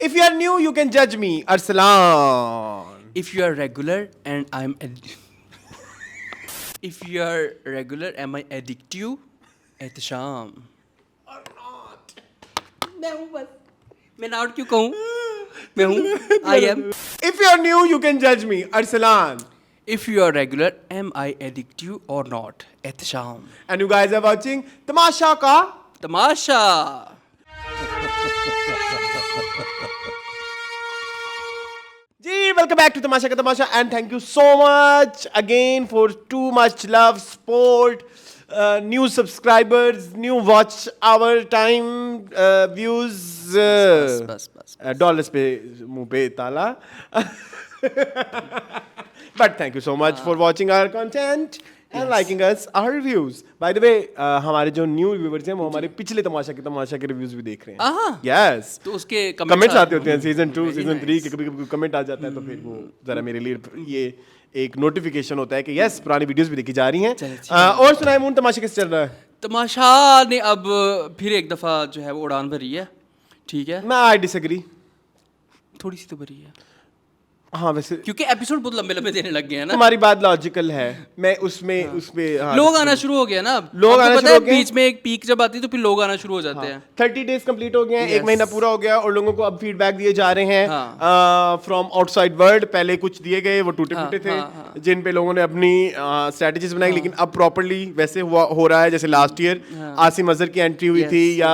If you are new, you can judge me. Arsalan. If you are regular and if you are regular, am I addict you? Ehtesham. Or not. मैं हूँ बस. मैं नाउट क्यों कहूँ? मैं हूँ. I am. If you are new, you can judge me. Arsalan. If you are regular, am I addict you or not? Ehtesham. And you guys are watching Tamasha Ka. Tamasha. जी, welcome back to Tamasha Ka Tamasha and thank you so much again for too much love, support, new subscribers, new watch hour time, views. बस. Dollars पे मुंह पे ताला. But thank you so much for watching our content and liking us, our reviews. By the way, हमारे जो new viewers हैं वो हमारे पिछले तमाशा के reviews भी देख रहे हैं. Yes. तो उसके कमेंट्स आते होते हैं सीजन 2 सीजन 3 के कभी कमेंट आ जाता है तो फिर वो जरा मेरे लिए ये एक नोटिफिकेशन होता है कि यस पुरानी वीडियोस भी देखी जा रही हैं. और सुनाए मून तमाशा कैसे चल रहा है? तमाशा ने अब फिर एक दफा जो है वो उड़ान भरी है. ठीक है. मैं आई डिसएग्री. थोड़ी सी तो भरी है. हाँ वैसे क्योंकि एपिसोड बहुत लंबे लंबे देने लग गए हैं ना. तुम्हारी बात लॉजिकल है. मैं उसमें हाँ, लोग आना शुरू हो गया ना. लोग आना शुरू हो गए. बीच में एक पीक जब आती है तो फिर लोग आना शुरू हो जाते हैं. 30 डेज कंप्लीट हो गए हैं. 1 महीना पूरा हो गया और लोगों को अब फीडबैक दिए जा रहे हैं फ्रॉम आउटसाइड वर्ल्ड. पहले कुछ दिए गए वो टूटे फूटे थे जिन पे लोगों ने अपनी स्ट्रेटजीज बनाई. लेकिन अब प्रॉपर्ली वैसे हो रहा है जैसे लास्ट ईयर आसिम अजहर की एंट्री हुई थी या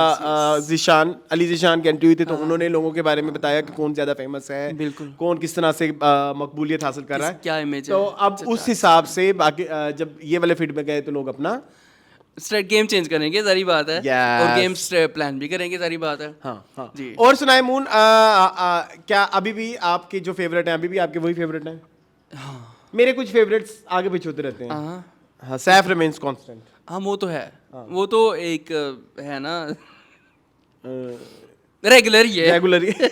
अली जिशान की एंट्री हुई थी तो उन्होंने लोगों के बारे में बताया कि कौन ज्यादा फेमस है, कौन किस तरह से मकबूलियत हासिल कर रहा है, क्या इमेज है. तो अब उस हिसाब से बाकी जब ये वाले फीडबैक गए तो लोग अपना गेम चेंज करेंगे सारी बात है. Yes. और गेम प्लान भी करेंगे सारी बात है. हाँ जी. और सुनाए मून क्या अभी भी आपके जो फेवरेट हैं अभी भी आपके वही फेवरेट हैं? मेरे कुछ फेवरेट्स आगे पीछे होते रहते हैं. हाँ सैफ रिमेन्स कांस्टेंट. हाँ वो तो है. वो तो एक है ना रेगुलर ही है. रेगुलर ही.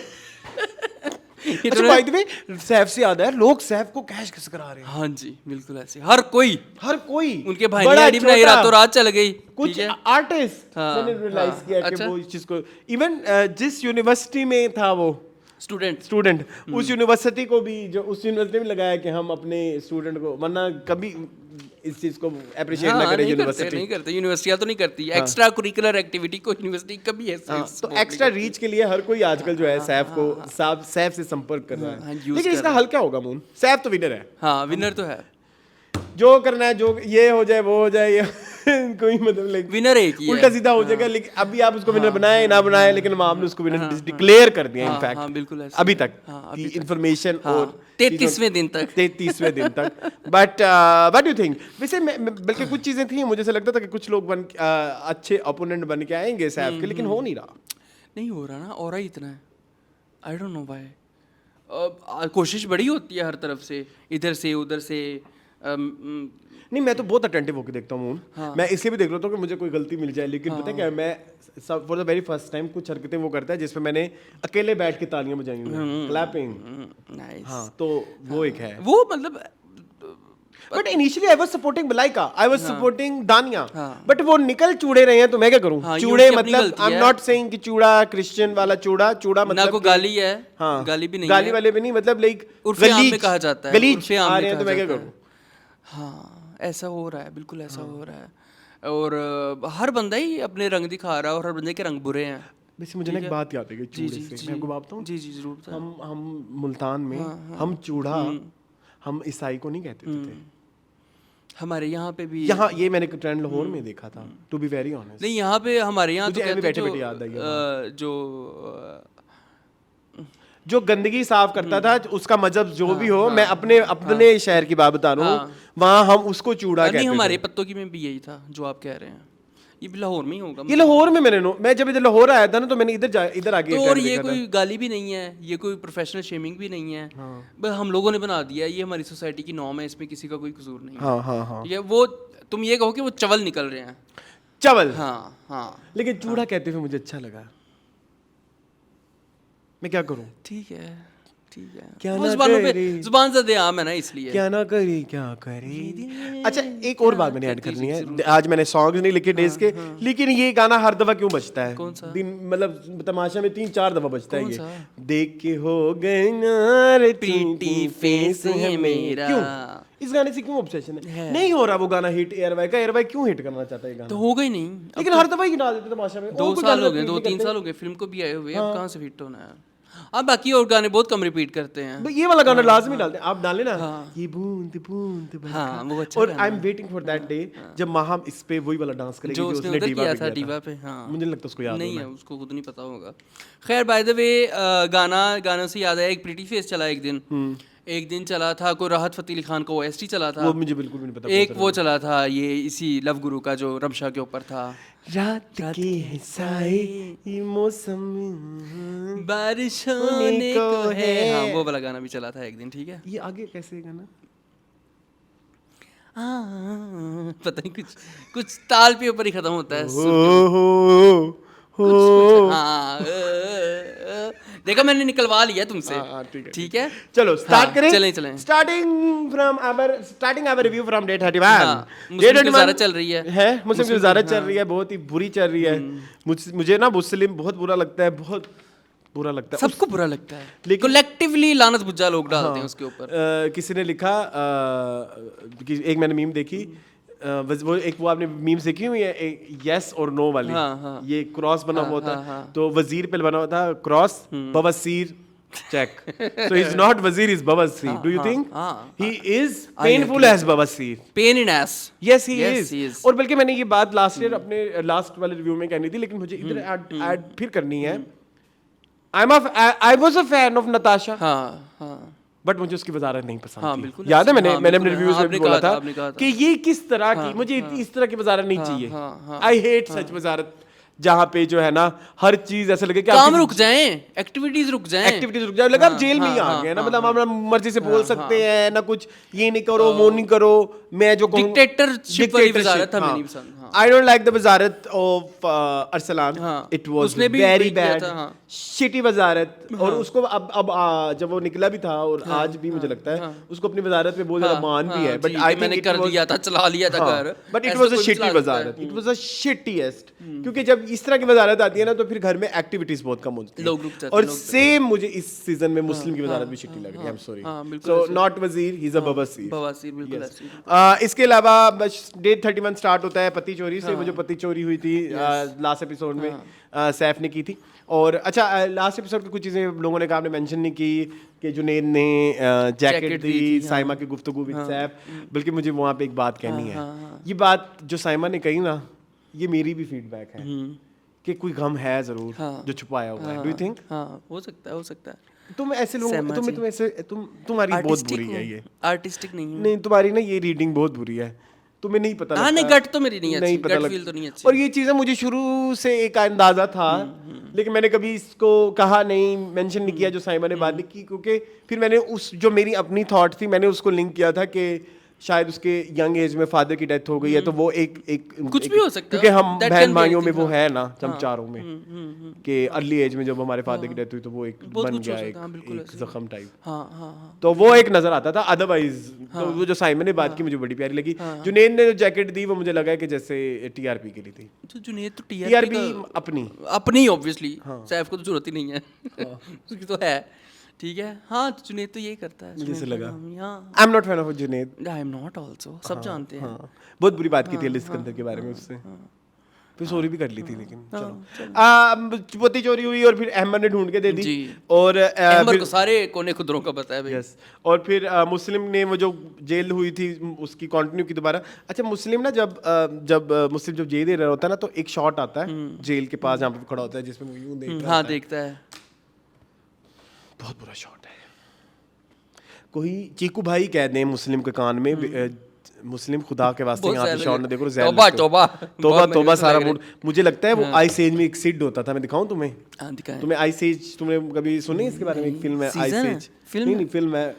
अच्छा बाय द वे सैफ से याद है लोग सैफ को कैश कैसे करा रहे हैं. हाँ जी बिल्कुल ऐसे हर कोई उनके भाई ने आईडी बनाई रातों रात चल गई. कुछ आर्टिस्ट मैंने रियलाइज किया कि वो इस चीज को इवन जिस यूनिवर्सिटी में था वो स्टूडेंट उस यूनिवर्सिटी को भी जो उस यूनिवर्सिटी में लगाया कि हम अपने स्टूडेंट को वरना कभी इस चीज को अप्रिशिएट ना करें. यूनिवर्सिटी नहीं करते. यूनिवर्सिटियां तो नहीं करती. एक्स्ट्रा कुरिकुलर एक्टिविटी को यूनिवर्सिटी कभी है. तो एक्स्ट्रा रीच के लिए हर कोई आजकल जो है सैफ से संपर्क कर रहा है. लेकिन इसका हल क्या होगा मून? सैफ तो विनर है. हाँ विनर तो है. जो करना है जो ये हो जाए वो हो जाए ये कोई मतलब लाइक विनर एक ही है. उल्टा सीधा हो जाएगा. लेकिन अभी आप उसको विनर बनाए ना बनाए लेकिन हमने उसको विनर डिक्लेयर कर दिया. इनफैक्ट हाँ बिल्कुल ऐसे अभी तक की इंफॉर्मेशन और 33वें दिन तक. But what do you think? वैसे बल्कि कुछ चीजें थी मुझे ऐसा लगता था कि कुछ लोग अच्छे ओपोनेंट बन के आएंगे सैफ के लेकिन हो नहीं रहा. नहीं हो रहा ना. और ही इतना है. I don't know why. कोशिश बड़ी होती है हर तरफ से इधर से उधर से. नहीं मैं तो बहुत अटेंटिव होकर देखता हूँ. मैं इसलिए भी देख रहा था कि मुझे कोई गलती मिल जाए. लेकिन पता है क्या मैं for the very first time कुछ हरकतें वो करता है जिसमें मैंने अकेले बैठ के तालियां बजाई हुई क्लैपिंग. हाँ तो वो एक है वो मतलब. But initially I was supporting Malaika, I was supporting दानिया. बट वो निकल चूड़े रहे हैं तो मैं क्या करूं? चूड़े मतलब आई एम नॉट सेइंग कि चूड़ा क्रिश्चियन वाला चूड़ा मतलब ना को गाली है. हाँ गाली भी नहीं है. गाली वाले भी नहीं मतलब लाइक उर्फे आम में कहा जाता है. गलीज आ रहे हैं तो मैं क्या करूं? हाँ ऐसा हो रहा है. बिल्कुल ऐसा हो रहा है. और हर बंदा ही अपने रंग दिखा रहा है और हर बंदे के रंग बुरे हैं. वैसे मुझे ना एक बात याद है चूड़े से मैं आपको बताता हूं. जी जरूर. हम मुल्तान में हम चूड़ा हम ईसाई को नहीं कहते थे. हमारे यहाँ पे भी यहाँ ये मैंने ट्रेंड लाहौर में देखा था टू बी वेरी ऑनेस्ट. नहीं यहाँ पे हमारे यहाँ तो बैठे याद आई जो जो गंदगी साफ करता था उसका मजहब जो भी हो. मैं अपने शहर की बात बता रहा हूँ. वहाँ हम उसको चूड़ा कहते थे. हमारे पत्तों की में भी यही था जो आप कह रहे हैं. ये भी लाहौर में ही होगा. ये लाहौर में मैं जब इधर लाहौर आया था ना तो मैंने इधर आके तो और ये कोई गाली भी नहीं है. ये कोई प्रोफेशनल शेमिंग भी नहीं है. बस हम लोगों ने बना दिया. ये हमारी सोसाइटी की नॉर्म है. इसमें किसी का कोई कसूर नहीं है. ठीक है. वो तुम ये कहो कि वो चवल निकल रहे हैं. चवल. हाँ लेकिन चूड़ा कहते हुए मुझे अच्छा लगा. मैं क्या करूं? ठीक है. ठीक है, क्या वो ना जुबानों पे करे, जुबान ज़द आम है ना, इसलिए क्या ना करे क्या करे। अच्छा एक और बात मैंने ऐड करनी है, आज मैंने सॉन्ग्स नहीं लिखे डेज के, लेकिन ये गाना हर दफा क्यों बजता है कौन सा? दिन, मतलब तमाशा में 3-4 दफा बजता है कौन ये, सा? देख के हो गए ना रे प्रीटी फेस है मेरा। क्यों इस गाने से क्यों ऑब्सेशन है? नहीं हो रहा वो गाना हिट, एयरवाई का, एयरवाई क्यों हिट करना चाहता है ये तो गाना? हो गई नहीं, लेकिन हर दफा ही गिना देते तमाशा में। 2 साल हो गए, 2-3 साल हो गए फिल्म को भी आए हुए, अब कहाँ से हिट होना है? अब बाकी और गाने बहुत कम रिपीट करते हैं। ये वाला गाना लाजमी डालते हैं, आप डालें ना, ये बूंद बूंद बरखा। हाँ, वो अच्छा और I am waiting for that day जब माहम इस पे वही वाला डांस करेगी जो जो उसने उसने उधर डीवा किया पे था, किया डीवा पे। हाँ, मुझे नहीं लगता उसको याद नहीं होना है, उसको खुद नहीं पता होगा। खैर बाय द वे, गानों से याद आया, एक प्रीटी फेस चला एक दिन चला था, कोई राहत फ़तेह अली खान का OST चला था, वो मुझे बिल्कुल भी नहीं पता। एक वो चला था ये इसी लव गुरु का जो रमशा के ऊपर था, रात के है साए ये मौसम बारिश होने को है। हाँ, वो वाला गाना भी चला था एक दिन, ठीक है। ये आगे कैसे है गाना? पता नहीं, कुछ ताल पे ऊपर ही खत्म होता है। हाँ, देखा मैंने निकलवा लिया तुमसे। ठीक है, चलो स्टार्ट करें। चलें। Starting our review from day 31। मुस्लिम की वजारत चल रही है, मुस्लिम की वजारत चल रही है, बहुत ही बुरी चल रही है। मुझे ना मुस्लिम बहुत बुरा लगता है, बहुत बुरा लगता है। सबको बुरा लगता है, लेकिन कलेक्टिवली लानत बुज्जा लोग डालते हैं उसके ऊपर। किसी ने लिखा एक मैंने मीम देखी, वो एक वो आपने मीम्स देखी हुई है यस और नो वाली। ये क्रॉस बना हुआ था, तो वजीर पे बना हुआ था क्रॉस, बवासीर check, so he's not wazir, he's bawasir. Do you think he is painful as bawasir? Pain in ass. Yes, he is. और बल्कि मैंने ये बात लास्ट ईयर अपने लास्ट वाले रिव्यू में कहनी थी, लेकिन मुझे इधर ऐड फिर करनी है। I was a fan of Natasha. हाँ। बट मुझे उसकी वजारत नहीं पसंद थी। याद है मैंने अपने रिव्यूज में भी बोला था कि ये किस तरह की, मुझे इस तरह की वजारत नहीं चाहिए। आई हेट सच वजारत जहाँ पे जो है ना हर चीज ऐसे लगे कि काम रुक जाए, एक्टिविटीज रुक जाए, लगा आप जेल में ही आ गए ना, मतलब हम मर्जी से बोल सकते हैं ना, कुछ ये नहीं करो वो नहीं करो, मैं जो कहूँ डिक्टेटरशिप वाली वजारत हमें नहीं पसंद। I don't like the Wazarat of Arsalan, it was very bad, shitty वजारत। और उसको अब जब वो निकला भी था और आज भी मुझे लगता है उसको अपनी वजारत पे बहुत ज्यादा मान भी है, बट आई मैंने कर दिया था, चला लिया था घर, but it was a shitty वजारत, इट वाज अ शिटीएस्ट। क्योंकि जब इस तरह की वजारत आती है ना तो फिर घर में एक्टिविटीज बहुत कम होती है। और सेम मुझे इस सीजन में मुस्लिम की वजारत भी शिटी लग रही है। I am sorry, so not वजीर, ही इज अ बवासीर, बिल्कुल ऐसे। इसके अलावा डे 31 स्टार्ट होता है पति चोरी से। वो जो पति चोरी हुई थी लास्ट एपिसोड में सैफ ने की थी। और अच्छा, लास्ट एपिसोड की कुछ चीज़ें लोगों ने कहा, आपने मेंशन नहीं की कि जुनैद ने जैकेट दी साइमा की गुफ्तगू विद सैफ। बल्कि मुझे वहाँ पे एक बात कहनी है। ये बात जो साइमा ने कही ना, ये मेरी भी फीडबैक है कि कोई गम है जरूर जो छुपाया हुआ है। Do you think? हो सकता है। तुम ऐसे लोग, तुम्हारी बहुत बुरी है ये, आर्टिस्टिक नहीं तुम्हारी ना ये रीडिंग बहुत बुरी है, तुम्हें नहीं पता लगता। नहीं, गट तो मेरी नहीं पता, गट फील तो नहीं अच्छी। और ये चीज़ें मुझे शुरू से एक अंदाजा था, लेकिन मैंने कभी इसको कहा नहीं, मेंशन नहीं किया जो साइमा ने बात नहीं की, क्योंकि फिर मैंने उस जो मेरी अपनी थॉट थी मैंने उसको लिंक किया था कि शायद उसके यंग एज में फादर की डेथ हो गई है, तो वो एक कुछ भी हो सकता है, क्योंकि हम बहन भाइयों में वो है ना, हम चारों में कि अर्ली एज में जब हमारे फादर की डेथ हुई तो वो एक बन गया एक जख्म टाइप। तो वो एक नजर आता था। अदरवाइज तो वो जो साइमन ने बात की मुझे बड़ी प्यारी लगी। जुनैद ने जो जैकेट दी वो मुझे लगा कि जैसे टीआरपी के लिए थी। तो जुनैद तो टीआरपी अपनी ऑब्वियसली, सैफ को तो जरूरत ही नहीं है, उसकी तो है। ठीक है, हाँ, तो जुनैद तो यही करता है। मुझे लगा आई am not fan of Junaid, I am not also, सब जानते हैं। बहुत बुरी बात की थी सिकंदर के बारे में उससे, फिर सॉरी भी कर ली थी, लेकिन चलो। पति चोरी हुई और फिर अहमद ने ढूंढ के दे दी, और अहमद को सारे कोने खुदरों का पता है भाई। यस, और फिर मुस्लिम ने वो जो जेल हुई थी उसकी कंटिन्यू की दोबारा। अच्छा, मुस्लिम ना जब मुस्लिम जब जेल दे रहा होता है ना तो एक शॉट आता है जेल के पास जहाँ पे खड़ा होता है जिसमें वो यूं देखता है, देखता है। बहुत बुरा शॉट है। कोई चीकू भाई कह दें मुस्लिम के कान में, मुस्लिम खुदा के वास्ते यहाँ पे शॉट न देखो, तौबा सारा मूड। मुझे लगता है वो आइस एज में एक सिड होता था, मैं दिखाऊं तुम्हें? तुम्हें आइस एज, तुमने कभी सुनी इसके बारे में? एक फिल्म है आइस एज, नहीं फिल्म है,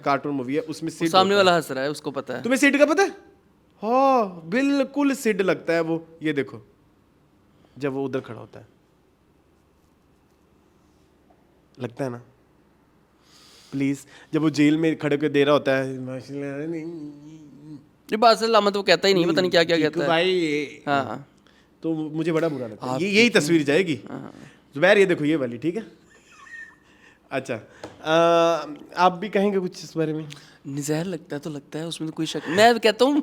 कार्टून मूवी है, उसमें सिड सामने वाला हंस रहा है, उसको पता है। तुम्हें सिड का पता है? हाँ, बिल्कुल सिड लगता है वो। ये देखो जब वो उधर खड़ा होता है, लगता है ना? प्लीज, जब वो जेल में खड़े होकर दे रहा होता है, ये बात सलामत वो कहता ही नहीं, पता नहीं क्या क्या कहता है भाई। हाँ, तो मुझे बड़ा बुरा लगता है। यही तस्वीर जाएगी जुबैर, ये देखो ये वाली, ठीक है। अच्छा, आप भी कहेंगे कुछ इस बारे में? जहर लगता है तो लगता है, उसमें तो कोई शक। मैं कहता हूँ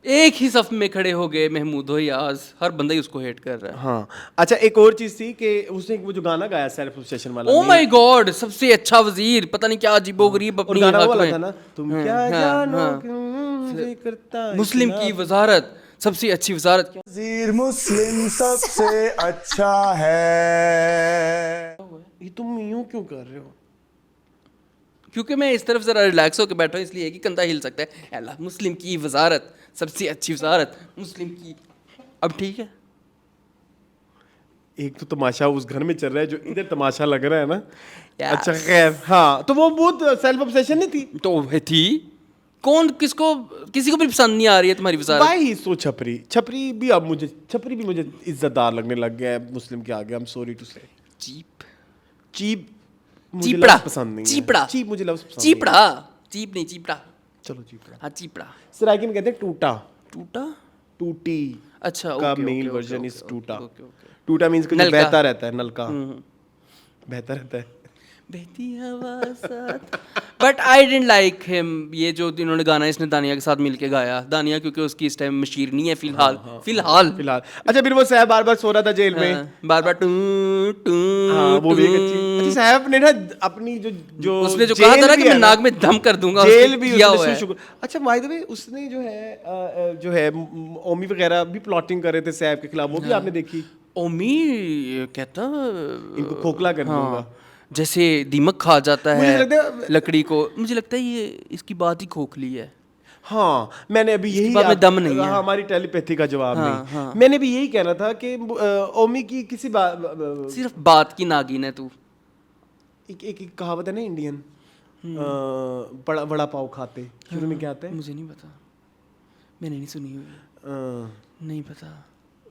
एक ही सफ में खड़े हो गए महमूद हो याज, हर बंदा ही उसको हेट कर रहा है। हाँ। अच्छा, एक और चीज थी कि उसने वो जो गाना गाया सेल्फ ऑब्सेशन वाला, ओ माय गॉड, सबसे अच्छा वजीर, पता नहीं क्या अजीबोगरीब अपनी गाना हक वाला में। था ना, तुम क्या जानो क्यों मुझे करता है मुस्लिम की वजारत, सबसे अच्छी वजारत क्या? वजीर मुस्लिम सबसे अच्छा है। ये तुम यूं क्यों कर रहे हो? क्योंकि मैं इस तरफ जरा रिलैक्स होकर बैठा हूँ, इसलिए कि कंधा हिल सकता है। अल्लाह, मुस्लिम की वजारत, सबसे अच्छी वजारत मुस्लिम की। अब ठीक है, एक तो तमाशा उस घर में चल रहा है जो इधर तमाशा लग रहा है ना। Yes. अच्छा खैर, हाँ, तो वो बहुत सेल्फ ऑब्सेशन नहीं थी तो थी। कौन किसको, किसी को भी पसंद नहीं आ रही है तुम्हारी वजारत? भाई। सो छपरी भी अब मुझे इज्जतदार लगने लग गया है मुस्लिम के आगे। आई एम सॉरी टू से। चीप मुझे चीपड़ा, लफ्ज़ पसंद नहीं है। चीपड़ा, चीप मुझे लफ्ज़ पसंद चीपड़ा, चीप नहीं चीपड़ा। चलो चीपड़ा। हाँ चीपड़ा। सराइकी में कहते हैं टूटा, टूटा, टूटी अच्छा का ओके, मेल okay, version okay, is okay, टूटा। Okay, okay. टूटा मींस कि जो नलका। बहता रहता है, नलका बहता रहता है। बहती हवा साथ। But I didn't like him, ये जो इन्होंने गाना इसने दानिया के साथ मिलके गाया। दानिया क्योंकि उसकी इस टाइम मशीर नहीं है फिलहाल। फिलहाल अच्छा, फिर वो सैफ बार बार सो रहा था जेल में, बार बार टू टू। हाँ, वो भी एक अच्छी। अच्छा, सैफ ने ना अपनी जो उसने जो कहा था ना कि मैं नाक में दम कर दूंगा, जेल भी किया हुआ उसने है। शुक्र। अच्छा, बाय द वे, उसने जो है ओमी वगैरह भी प्लॉटिंग कर रहे थे सैफ के खिलाफ, वो भी आपने देखी? ओमी कहता इनको खोखला कर दूंगा, जैसे दीमक खा जाता मुझे है लगता है- लकड़ी को। मुझे लगता है ये इसकी बात ही खोखली है। हाँ, मैंने अभी यही बात में दम नहीं है। हाँ, हमारी टेलीपैथी का जवाब हाँ, नहीं। हाँ। मैंने भी यही कहना था कि ओमी की किसी बात, सिर्फ बात की नागिन है तू। एक कहावत है ना इंडियन, बड़ा बड़ा पाव खाते, शुरू में क्या आता है? मुझे नहीं पता, मैंने नहीं सुनी हुई, नहीं पता।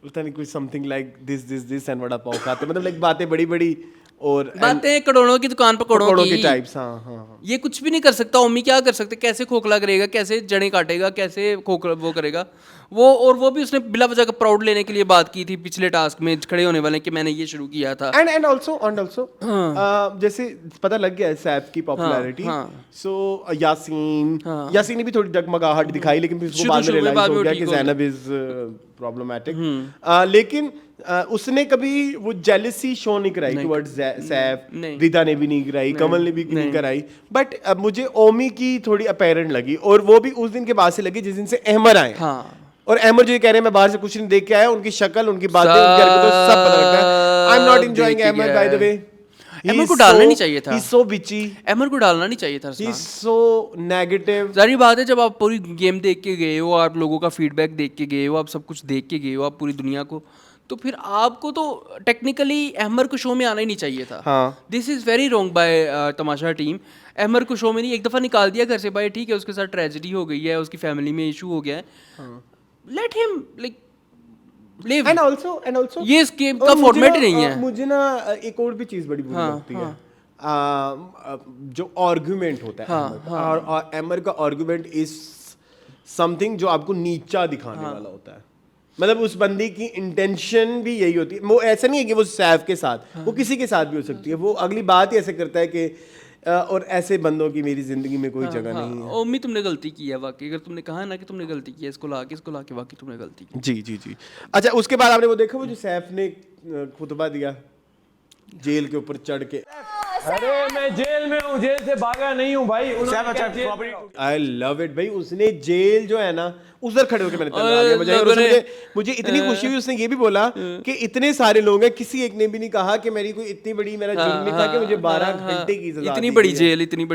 पता नहीं, कुछ समथिंग लाइक दिस एंड बड़ा पाव खाते, मतलब लाइक बातें बड़ी बड़ी और बातें करोड़ों की दुकान पर करोड़ों के की टाइप्स। हाँ हाँ। ये कुछ भी नहीं कर सकता। ओमी क्या कर सकते? कैसे खोखला करेगा, कैसे जड़ें काटेगा, कैसे खोखला वो करेगा वो। और वो भी उसने बिला वजह का प्राउड लेने के लिए बात की थी पिछले टास्क में खड़े होने वाले कि मैंने ये शुरू किया था। एंड आल्सो जैसे पता लग गया है सैफ की पॉपुलैरिटी, सो यासीन ने भी थोड़ी डगमगाहट दिखाई, लेकिन फिर उसको बाद में रियलाइज हो गया कि ज़ैनब इज प्रॉब्लमेटिक। लेकिन उसने कभी वो जेलसी शो नहीं कराई टुवर्ड्स सैफ। रिदा ने भी नहीं कराई, कमल ने भी नहीं कराई। बट अब मुझे ओमी की थोड़ी अपेरेंट लगी, और वो भी उस दिन के बाद से लगी जिस दिन से अहमर आए। और अहमद जो ये कह रहे हैं मैं बाहर से कुछ नहीं देख के आया, उनकी शक्ल, उनकी बातें, उनकी हरकतें सब पता लगता है। I am not enjoying Ahmed, by the way. Ahmed को डालना नहीं चाहिए था। ही इज सो बिची। अहमद को डालना नहीं चाहिए था। He is so negative. जारी बात है, जब आप पूरी गेम देख के गए हो, आप लोगों का फीडबैक देख के गए हो, आप सब कुछ देख के गए हो, आप पूरी दुनिया को, तो फिर आपको तो टेक्निकली अहमद को शो में आना ही नहीं चाहिए था। This is very wrong by Tamasha team. Ahmed को शो में नहीं, एक दफ़ा निकाल दिया घर से, भाई ठीक है, उसके साथ ट्रेजेडी हो गई है, उसकी फैमिली में इशू हो गया है, let him like live. And also ये इस गेम का फॉर्मेट ही नहीं है। मुझे ना एक और भी चीज़ बड़ी बुरी लगती है, जो आर्गुमेंट होता है और अहमद का आर्गुमेंट इज समथिंग जो आपको नीचा दिखाने वाला होता है। मतलब उस बंदी की इंटेंशन भी यही होती है। वो ऐसा नहीं है कि वो सैफ के साथ, वो किसी के साथ भी हो सकती है। वो अगली बात ही ऐसे करता है कि और ऐसे बंदों की मेरी जिंदगी में कोई जगह नहीं है। ओमी तुमने गलती की है वाकई, अगर तुमने कहा ना कि तुमने गलती की है, इसको ला के वाकई तुमने गलती की। जी। अच्छा, उसके बाद आपने वो देखा, वो जो सैफ ने खुतबा दिया जेल के ऊपर चढ़ के। अरे मैं जेल में हूँ, जेल से भागा नहीं हूँ भाई। आई लव इट भाई। उसने जेल जो है ना, उधर खड़े होकर मैंने तलवार बजाई, और मुझे इतनी खुशी हुई। उसने ये भी बोला कि इतने सारे लोग हैं, किसी एक ने भी नहीं कहा कि मेरी कोई इतनी बड़ी, मेरा जुर्म नहीं था कि मुझे 12 घंटे की सजा, इतनी बड़ी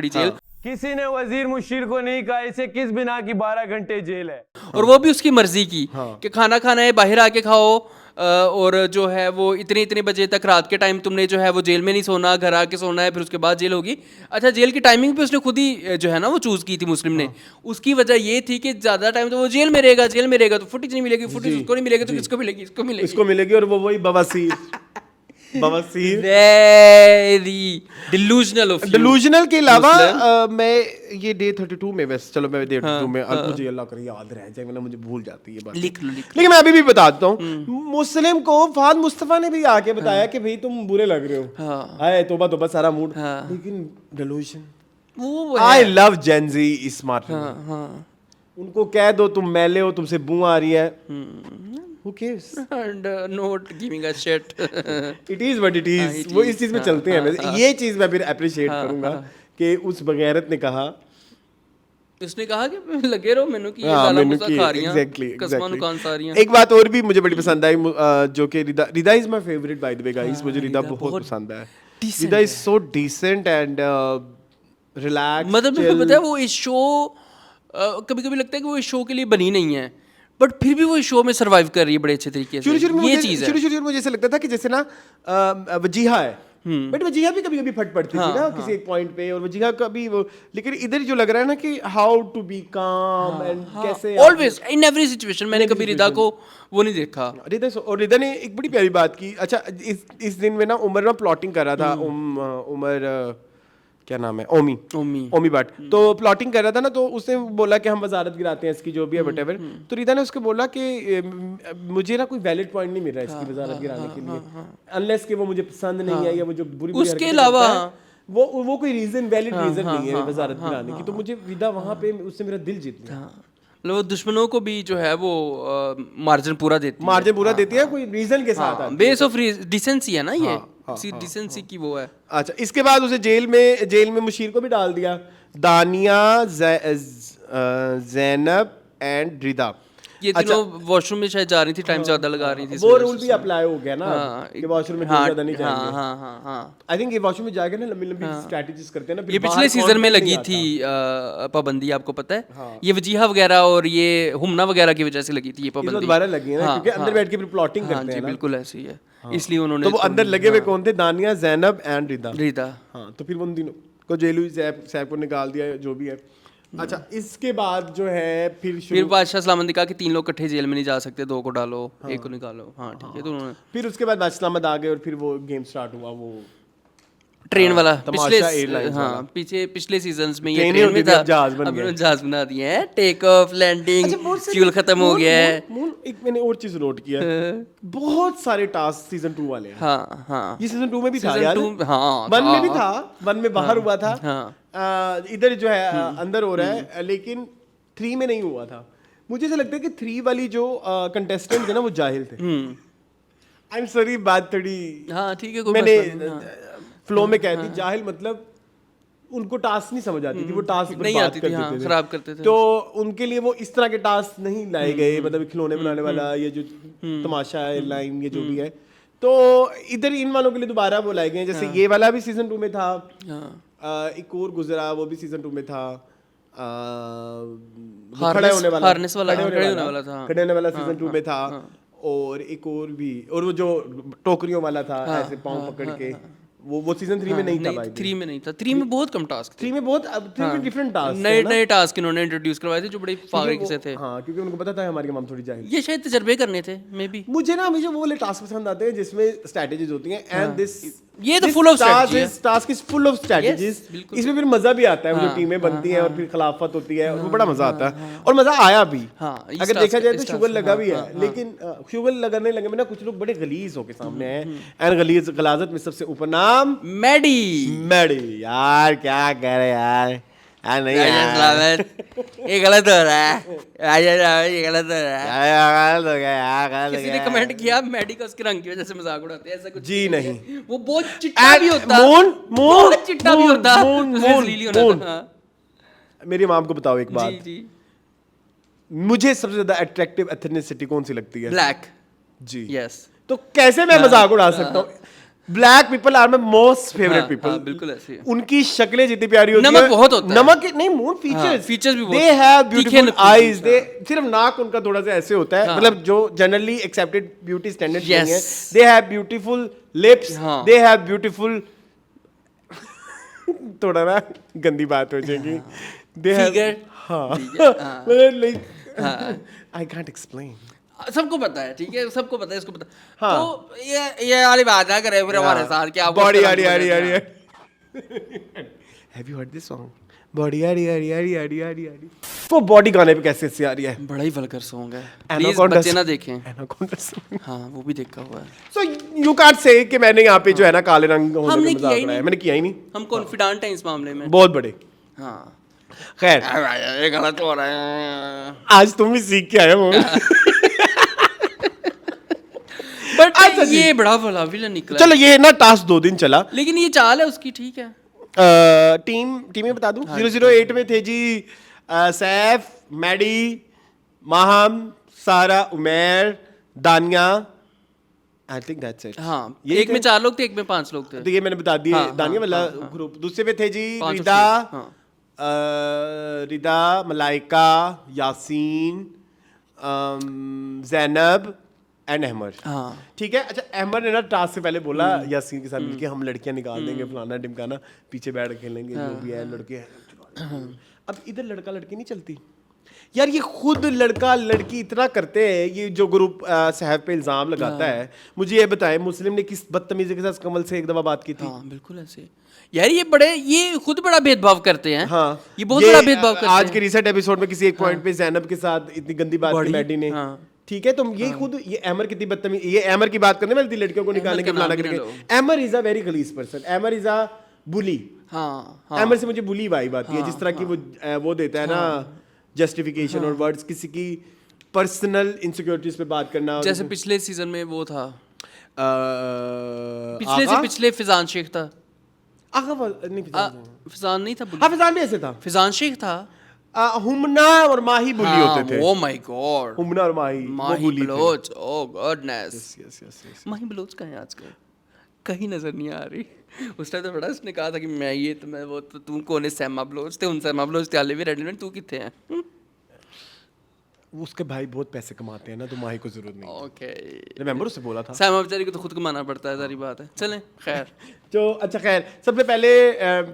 जेल। किसी ने वजीर मुशीर को नहीं कहा इसे किस बिना की 12 घंटे जेल है, और वो भी उसकी मर्जी की कि खाना खाना है बाहर आके खाओ, और जो है वो इतने बजे तक रात के टाइम तुमने जो है वो जेल में नहीं सोना, घर आके सोना है, फिर उसके बाद जेल होगी। अच्छा, जेल की टाइमिंग भी उसने खुद ही जो है ना वो चूज की थी मुस्लिम ने। उसकी वजह ये थी कि ज्यादा टाइम तो वो जेल में रहेगा तो फुटेज नहीं मिलेगी, फुटेज उसको नहीं मिलेगी तो किसको मिलेगी? इसको मिलेगी। और वो वही बवासीर बवासीर। वेरी डिलूजनल ऑफ डिलूजनल के अलावा मैं ये डे 32 में वैसे, चलो मैं डे 32 में, अब मुझे अल्लाह करे याद रह जाए, वरना मुझे भूल जाती है बात। लिख लो। लेकिन मैं अभी भी बता देता हूँ, मुस्लिम को फहद मुस्तफा ने भी आके बताया कि भाई तुम बुरे लग रहे हो, हाय तोबा तोबा सारा मूड, लेकिन डिलूजन। वो I love gen Zee smart. उनको कह दो तुम मैले हो, तुमसे बू आ रही है, who cares? and not giving a shit. It is what it is. वो इस चीज में चलते हैं वैसे। ये चीज मैं फिर अप्रिशिएट करूंगा कि उस बगैरत ने कहा, उसने कहा कि लगे रहो मेनू की ये हाँ, गाना मेनू मुसा की, खा रही हैं, exactly, कसमां exactly. नुकान सारियां। एक बात और भी मुझे बड़ी पसंद आई, जो कि Rida is my favourite by the way guys. मुझे रिदा बहुत पसंद है। Rida is so decent and relax. मतलब मेरे को पता है वो इस शो, कभी कभी लगता है कि वो इस शो के लिए बनी नहीं है, बट फिर भी वो इस शो में सर्वाइव कर रही है बड़े अच्छे तरीके से। ये चीज है। शुरू मुझे ऐसा लगता था कि जैसे ना वजीहा है, बट वजीहा भी कभी कभी फट पड़ती थी ना किसी एक पॉइंट पे, और वजीहा का भी वो, लेकिन इधर जो लग रहा है ना कि हाउ टू बी काम एंड कैसे ऑलवेज इन एवरी सिचुएशन। मैंने कभी रिदा को वो नहीं देखा। रिदा ने एक बड़ी प्यारी बात की। अच्छा, इस दिन में ना उमर ना प्लॉटिंग कर रहा था, उमर क्या नाम है, ओमी भट्ट, तो प्लॉटिंग कर रहा था ना, तो उसने बोला कि हम वजारत गिराते हैं इसकी जो भी है व्हाटएवर। तो रिदा ने उसको बोला कि मुझे ना कोई वैलिड पॉइंट नहीं मिल रहा है इसकी वजारत गिराने के लिए, अनलेस कि वो मुझे पसंद नहीं है या वो जो बुरी उसके अलावा वो कोई रीजन, वैलिड रीजन नहीं है वजारत गिराने की। तो मुझे रिदा वहां पे उससे मेरा दिल जीत लिया। वो दुश्मनों को भी जो है वो मार्जिन पूरा देती है, कोई रीजन के साथ। बेस ऑफ डिसेंसी है ना ये, डिसेंसी की वो है। अच्छा, इसके बाद उसे जेल में मुशीर को भी डाल दिया, दानिया, जैनब एंड रिदा। ये तीनों वॉशरूम में शायद जा रही थी, टाइम ज्यादा लगा रही थी। वो रूल भी अप्लाई हो गया ना कि वॉशरूम में ज्यादा नहीं जाएंगे। आई थिंक ये वॉशरूम में जाके ना लंबी स्ट्रेटजीज करते हैं ना। ये पिछले सीजन में लगी थी पाबंदी, आपको पता है? ये वजीहा वगैरह और ये हुमना वगैरह की वजह से लगी थी ये पाबंदी। दोबारा लगी है ना, क्योंकि अंदर बैठ के फिर प्लॉटिंग करते हैं ना। बिल्कुल ऐसे ही है, इसलिए उन्होंने। तो वो अंदर लगे हुए कौन थे? दानिया, जैनब एंड रिदा। हाँ, तो फिर उन तीनों को जेलू सैफ को निकाल दिया, जो भी है। अच्छा, इसके बाद जो है फिर बादशाह सलामत ने कहा कि 3 लोग इकट्ठे जेल में नहीं जा सकते, 2 को डालो, 1 को निकालो। हाँ ठीक है। तो उन्होंने फिर उसके बाद बादशाह सलामत आ गए और फिर वो गेम स्टार्ट हुआ, वो ट्रेन वाला पिछले सीजन्स में ये ट्रेन में था, अब उन्होंने जहाज बना दिए हैं, टेक ऑफ, लैंडिंग, फ्यूल खत्म हो गया है। एक मैंने और चीज नोट किया, बहुत सारे टास्क सीजन 2 वाले हैं। हाँ, ये सीजन 2 में भी था यार। हाँ, 1 में भी था, 1 में बाहर हुआ था, इधर जो है अंदर हो रहा है, लेकिन 3 में नहीं हुआ था। मुझे ऐसा लगता है कि 3 वाली जो कंटेस्टेंट थे ना, वो जाहिल थे। आई एम सॉरी, बात थोड़ी, हाँ ठीक है, मैंने फ्लो में कहती, जाहिल मतलब उनको टास्क नहीं समझ आती थी, वो टास्क नहीं आती थी, हाँ, खराब करते थे। तो उनके लिए वो इस तरह के टास्क नहीं लाए गए, मतलब खिलौने बनाने वाला, ये जो तमाशा है, लाइन, ये जो भी है। तो इधर इन वालों के लिए दोबारा वो लाए गए, जैसे ये वाला भी सीजन 2 में था, एक और गुजरा, वो भी सीजन 2 में था, खड़े होने वाला सीजन 2 में था, और एक और भी, और वो जो टोकरियों वाला था, ऐसे पाँव पकड़ के, वो सीजन 3 में नहीं था भाई। 3 में नहीं था। 3 में बहुत कम टास्क थे। 3 में बहुत, अब 3 में डिफरेंट टास्क, नए टास्क इन्होंने इंट्रोड्यूस करवाए थे जो बड़े फागिक से थे। हाँ, क्योंकि उनको पता था हमारी माम थोड़ी जाहिल। ये शायद तजर्बे करने थे, मे बी। मुझे वो वाले टास्क पसंद आते हैं जिसमें स्ट्रेटजीज होती हैं, एंड दिस ये तो full of strategies, task is full of strategies. इसमें फिर मजा भी आता है, वो जो टीमें बनती हैं और फिर खिलाफत होती है, वो बड़ा मजा आता है, और मजा आया भी। अगर देखा जाए तो शुगर लगा भी है, लेकिन शुगर लगाने लगे में ना कुछ लोग बड़े गलीज होके सामने हैं, एंड गलाजत में सबसे ऊपर नाम मैडी। यार क्या कह रहे यार, नहीं यार, ये गलत हो रहा है, ये गलत हो रहा है, गलत हो गया यार। किसी ने कमेंट किया मैडी का उसके रंग की वजह से मजाक उड़ाते हैं, ऐसा कुछ जी नहीं, वो बहुत चिट्टा भी होता, बहुत चिट्टा भी होता। मेरी माम को बताओ एक बात, मुझे सबसे ज्यादा अट्रैक्टिव एथनिसिटी कौन सी लगती है? ब्लैक जी, यस। तो कैसे मैं मजाक उड़ा सकता हूँ? Black people are my most favourite people. बिल्कुल ऐसे ही है। उनकी शक्लें जितनी प्यारी होती है, नमक बहुत होता है, नमक नहीं, मून फीचर्स भी बहुत, दे हैव ब्यूटीफुल आईज, दे सिर्फ नाक उनका थोड़ा सा ऐसे होता है, मतलब जो जनरली एक्सेप्टेड ब्यूटी स्टैंडर्ड नहीं है। They have beautiful lips, they have beautiful थोड़ा ना गंदी बात हो जाएगी, दे हैव, हाँ, आई कांट एक्सप्लेन। सबको पता है, ठीक है, सबको पता है, इसको पता। तो ये वाली बात ना करे फिर हमारे साथ कि आप बॉडी यारी यारी यारी। Have you heard this song? Body यारी यारी यारी यारी यारी यारी। वो बॉडी गाने पे कैसे हंसी आ रही है। बड़ा ही वल्गर सॉन्ग है, प्लीज Anaconda बच्चे ना देखें। Anaconda song। हाँ वो भी देखा हुआ है। So you can't say कि मैंने यहाँ पे जो है ना काले रंग होने हमने पे किया मजाक ही उड़ाया। नहीं। मैंने किया ही नहीं। हम कॉन्फिडेंट हैं इस मामले में। बहुत बड़े। हाँ खैर ये गलत हो रहा है, आज तुम भी सीख के आए हो। बट अच्छा जी। ये बड़ा भला विलन निकला। चलो ये ना टास्क 2 दिन चला। लेकिन ये चाल है उसकी, ठीक है। टीम बता दूं 008 में थे जी सैफ, मैडी, माहम, सारा, उमेर, दानिया। आई थिंक दैट्स इट। हाँ ये एक में 4 लोग थे, एक में 5 लोग थे। तो ये मैंने बता दिए। हाँ, दानिया वाला हाँ। ग्रुप। दूसरे पे थे जी 5 रिदा, हाँ। रिदा, मलाइका, यासीन, जैनब एंड अहमद। हाँ ठीक है। अच्छा अहमद ने ना टास्क से पहले बोला यासीन के साथ मिलके हम लड़कियां निकाल देंगे, फलाना ढिमकाना, पीछे बैठ के खेलेंगे, जो भी है लड़के हैं। अब इधर लड़का लड़की नहीं चलती यार, ये खुद लड़का लड़की इतना करते हैं। ये जो ग्रुप साहब पे इल्जाम लगाता है, मुझे ये बताए मुस्लिम ने किस बदतमीजी के साथ कमल से एक दफा बात की थी? हाँ बिल्कुल ऐसे यार, ये खुद बड़ा भेदभाव करते हैं। हाँ ये बहुत बड़ा भेदभाव करते हैं। आज के रिसेंट एपिसोड में किसी एक पॉइंट पे जैनब के साथ इतनी गंदी बात की मैडी ने। ठीक है, तुम ये खुद ये अमर कितनी बदतमीज, ये अमर की बात करने वाली थी, लड़कियों को निकालने के फलाना करके। अमर इज अ वेरी गलीज person, Amar is a bully. हाँ अमर से मुझे बुली वाइब आती है, जिस तरह की वो देता है ना जस्टिफिकेशन और वर्ड्स, किसी की पर्सनल इनसिक्योरिटीज पे बात करना। जैसे पिछले सीजन में वो था, पिछले से पिछले फिजान शेख था। नहीं फिजान नहीं था, हाँ फिजान भी ऐसे था। फिजान शेख था। हुमना और माही बुली होते थे। ओ माय गॉड, हुमना और माही वो माही बुली थे। बलोच, ओ गॉडनेस। Yes. माही बलोच कहाँ है आजकल? कहीं नजर नहीं आ रही। उस टाइम तो बड़ा उसने कहा था कि मैं ये तो मैं वो, तो तुम कौन है? सैमा बलोच थे, उन सैमा बलोच थे आले भी रेडीमेड, तू कितने हैं? उसके भाई बहुत पैसे कमाते हैं ना, तो माही को जरूरत नहीं। ओके, रिमेंबर उससे बोला था। सैमा बेचारी को तो खुद कमाना पड़ता है, सारी बात है। चलें खैर। तो अच्छा खैर, सबसे पहले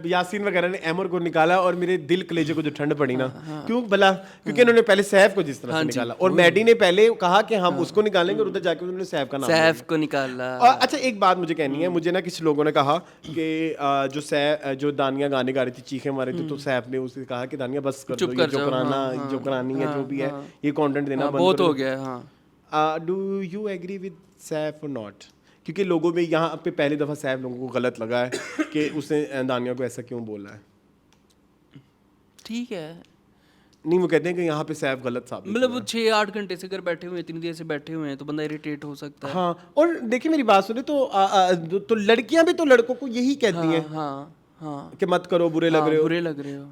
यासीन वगैरह ने अमर को निकाला और मेरे दिल कलेजे को जो ठंड पड़ी ना, क्यों भला? क्योंकि उन्होंने पहले सैफ को जिस तरह से निकाला, और मैडी ने पहले कहा कि हम उसको निकालेंगे, और उधर जाके उन्होंने सैफ का नाम सैफ को निकाला। और अच्छा एक बात मुझे कहनी है, मुझे ना किसी लोगों ने कहा कि जो दानिया गाने गा रही थी, चीखें मारे थे, तो सैफ ने उससे कहा कि दानिया बस कर दो, ये जो कराना जो करानी है, जो भी है, ये कंटेंट देना बंद बहुत हो गया। हाँ, do you agree with Saif और नॉट? क्योंकि लोगों में यहाँ पे पहली दफा सैफ लोगों को गलत लगा है कि उसने दानिया को ऐसा क्यों बोला है। ठीक है, नहीं, वो कहते हैं कि यहाँ पे सैफ गलत साबित मतलब वो 6-8 घंटे से घर बैठे हुए हैं, इतनी देर से बैठे हुए हैं, तो बंदा इरिटेट हो सकता है। हाँ, और देखिए मेरी बात सुने तो लड़कियां भी तो लड़कों को यही कहती हैं हाँ कि मत करो, बुरे लग रहे हो। बुरे लग रहे हो।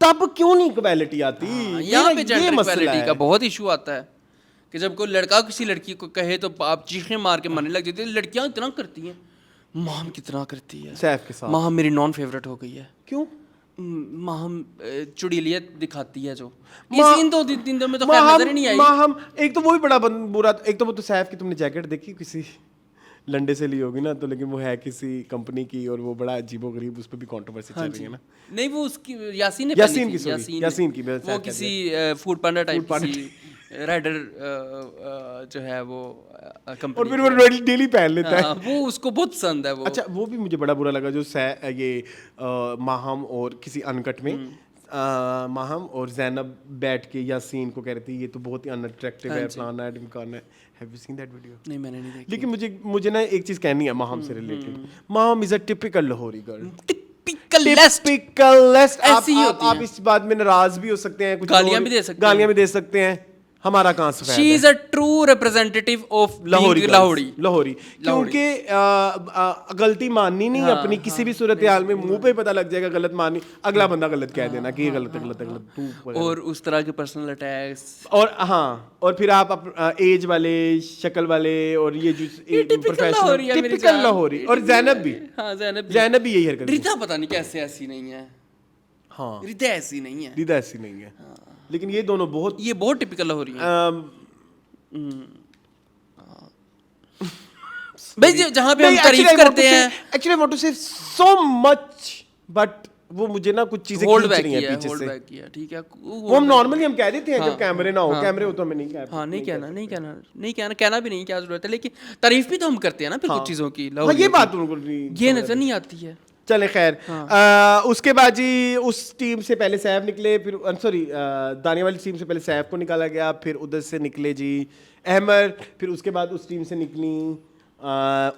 तब क्यों नहीं इक्वालिटी आती? यहाँ पे ये जेंडर मसला इक्वालिटी है। का बहुत इशू आता है कि जब कोई लड़का किसी लड़की को कहे तो आप चीखें मार के मरने लग जाती है। लड़कियां इतना करती हैं, माहम कितना करती है सैफ के साथ। माहम मेरी नॉन फेवरेट हो गई है। क्यों? माहम चुड़ैलियत दिखाती है जो इन 2-3 दिनों में तो खैर नजर ही नहीं आई। माहम एक तो वो भी बड़ा बुरा, एक तो वो तो सैफ की तुमने जैकेट देखी किसी लंडे से ली होगी ना, तो लेकिन वो है किसी कंपनी की, और वो बड़ा अजीबोगरीब, उस पर भी कंट्रोवर्सी चल रही है ना। नहीं, वो उसकी यासीन ने यासीन पहनी की, थी, sorry, यासीन की, वो किसी फूड पांडा टाइप की राइडर जो है वो कंपनी, और फिर वो डेली पहन लेता है। वो उसको बहुत पसंद है वो। अच्छा वो भी मुझे बड़ा बुरा लगा जो ये माहम और किसी अनकट में माहम और जैनब बैठ के यासीन को कह रही थी ये तो बहुत ही अनअट्रैक्टिव है, फलाना है, ढिमकाना है। Have you seen that video? नहीं, मैंने नहीं देखी। लेकिन मुझे ना एक चीज कहनी है माहम से related. Maham is a typical लाहौरी गर्ल। टिपिकल लेस्ट। ऐसी ही होती आप है। इस बात में नाराज भी हो सकते हैं, कुछ गालियां भी दे सकते हैं। गालियां भी दे सकते हैं, हमारा कहाँ से she is a true representative of Lahori. क्योंकि गलती माननी नहीं अपनी, किसी भी सूरत हाल में मुंह पे पता लग जाएगा गलत माननी, अगला बंदा गलत कह देना कि ये गलत है, गलत है, गलत तू। और उस तरह के पर्सनल अटैक्स, और हाँ, और फिर आप एज वाले, शक्ल वाले, और ये जो प्रोफेशनल टिपिकल लाहौरी। और जैनब भी, हाँ जैनब भी यही हरकत। रिता पता नहीं कैसे ऐसी नहीं है। हाँ, रिता ऐसी नहीं है, रिता ऐसी नहीं है, लेकिन ये दोनों बहुत टिपिकल हो रही है भाई। जहाँ पे हम तारीफ करते हैं, एक्चुअली आई वांट टू से सो मच, बट वो मुझे ना कुछ चीजें होल्ड खींच बैक रही हैं किया, पीछे होल्ड से। बैक किया, ठीक है। वो हम नॉर्मली हम कह देते हैं जब कैमरे ना हो, कैमरे हो तो हमें नहीं कहते। हाँ, नहीं कहना भी नहीं, क्या जरूरत है, लेकिन तारीफ भी तो हम करते हैं ना फिर कुछ चीज़ों की। हाँ, ये बात उनको ये नजर नहीं आती है। चले खैर। उसके बाद जी उस टीम से पहले सैफ निकले, फिर सॉरी दानिया वाली टीम से पहले सैफ को निकाला गया, फिर उधर से निकले जी अहमद, फिर उसके बाद उस टीम से निकली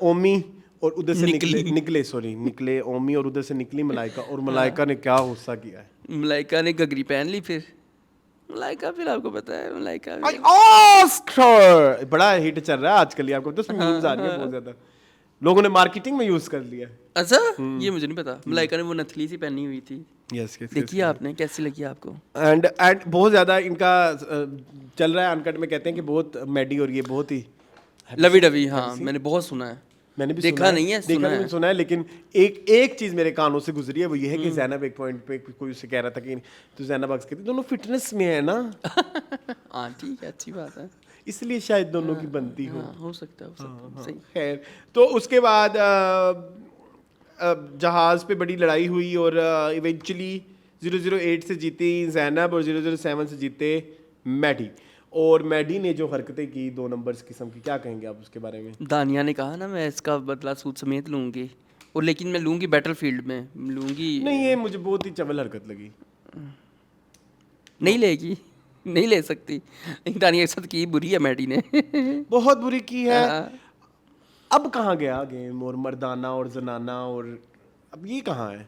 ओमी, और उधर से निकले ओमी, और उधर से निकली मलाइका, और मलाइका ने क्या गुस्सा किया है। मलाइका ने गगरी पहन ली फिर। मलाइका फिर आपको पता है मलाइका आई आस्क्ड हर, बड़ा हिट चल रहा है आजकल, ये आपको तो मीम्स आ रही है बहुत ज्यादा, लोगों ने मार्केटिंग में यूज कर लिया। अच्छा, ये मुझे नहीं पता। मलाइका ने वो नथली सी पहनी हुई थी। यस, देखिए आपने, कैसी लगी आपको? एंड बहुत ज्यादा इनका चल रहा है अनकट में, कहते हैं कि बहुत मैडी और ये बहुत ही लवी डवी। हाँ, मैंने बहुत सुना है, मैंने भी देखा नहीं है, सुना है, लेकिन एक चीज मेरे कानों से गुजरी है, वो ये है कि ज़ैनब एक पॉइंट पे कोई उससे कह रहा था कि तू ज़ैनब अक्स कहती, दोनों फिटनेस में है ना। हाँ ठीक है, अच्छी बात है, इसलिए शायद दोनों की बनती हो। हो सकता है, सही। खैर, तो उसके बाद जहाज पे बड़ी लड़ाई हुई, और इवेंचुअली 008 से जीती ज़ैनब, और 007 से जीते मैडी। और मैडी ने जो हरकतें की 2 नंबर्स किस्म की, क्या कहेंगे आप उसके बारे में? दानिया ने कहा ना मैं इसका बदला सूद समेत लूंगी, और लेकिन मैं लूंगी बैटलफील्ड में लूंगी। नहीं, ये मुझे बहुत ही चवल हरकत लगी। नहीं लेगी, नहीं ले सकती। दानिया के साथ की बुरी है मैडी ने। बहुत बुरी की है। अब कहाँ गया गेम, और मर्दाना और जनाना, और अब ये कहाँ है?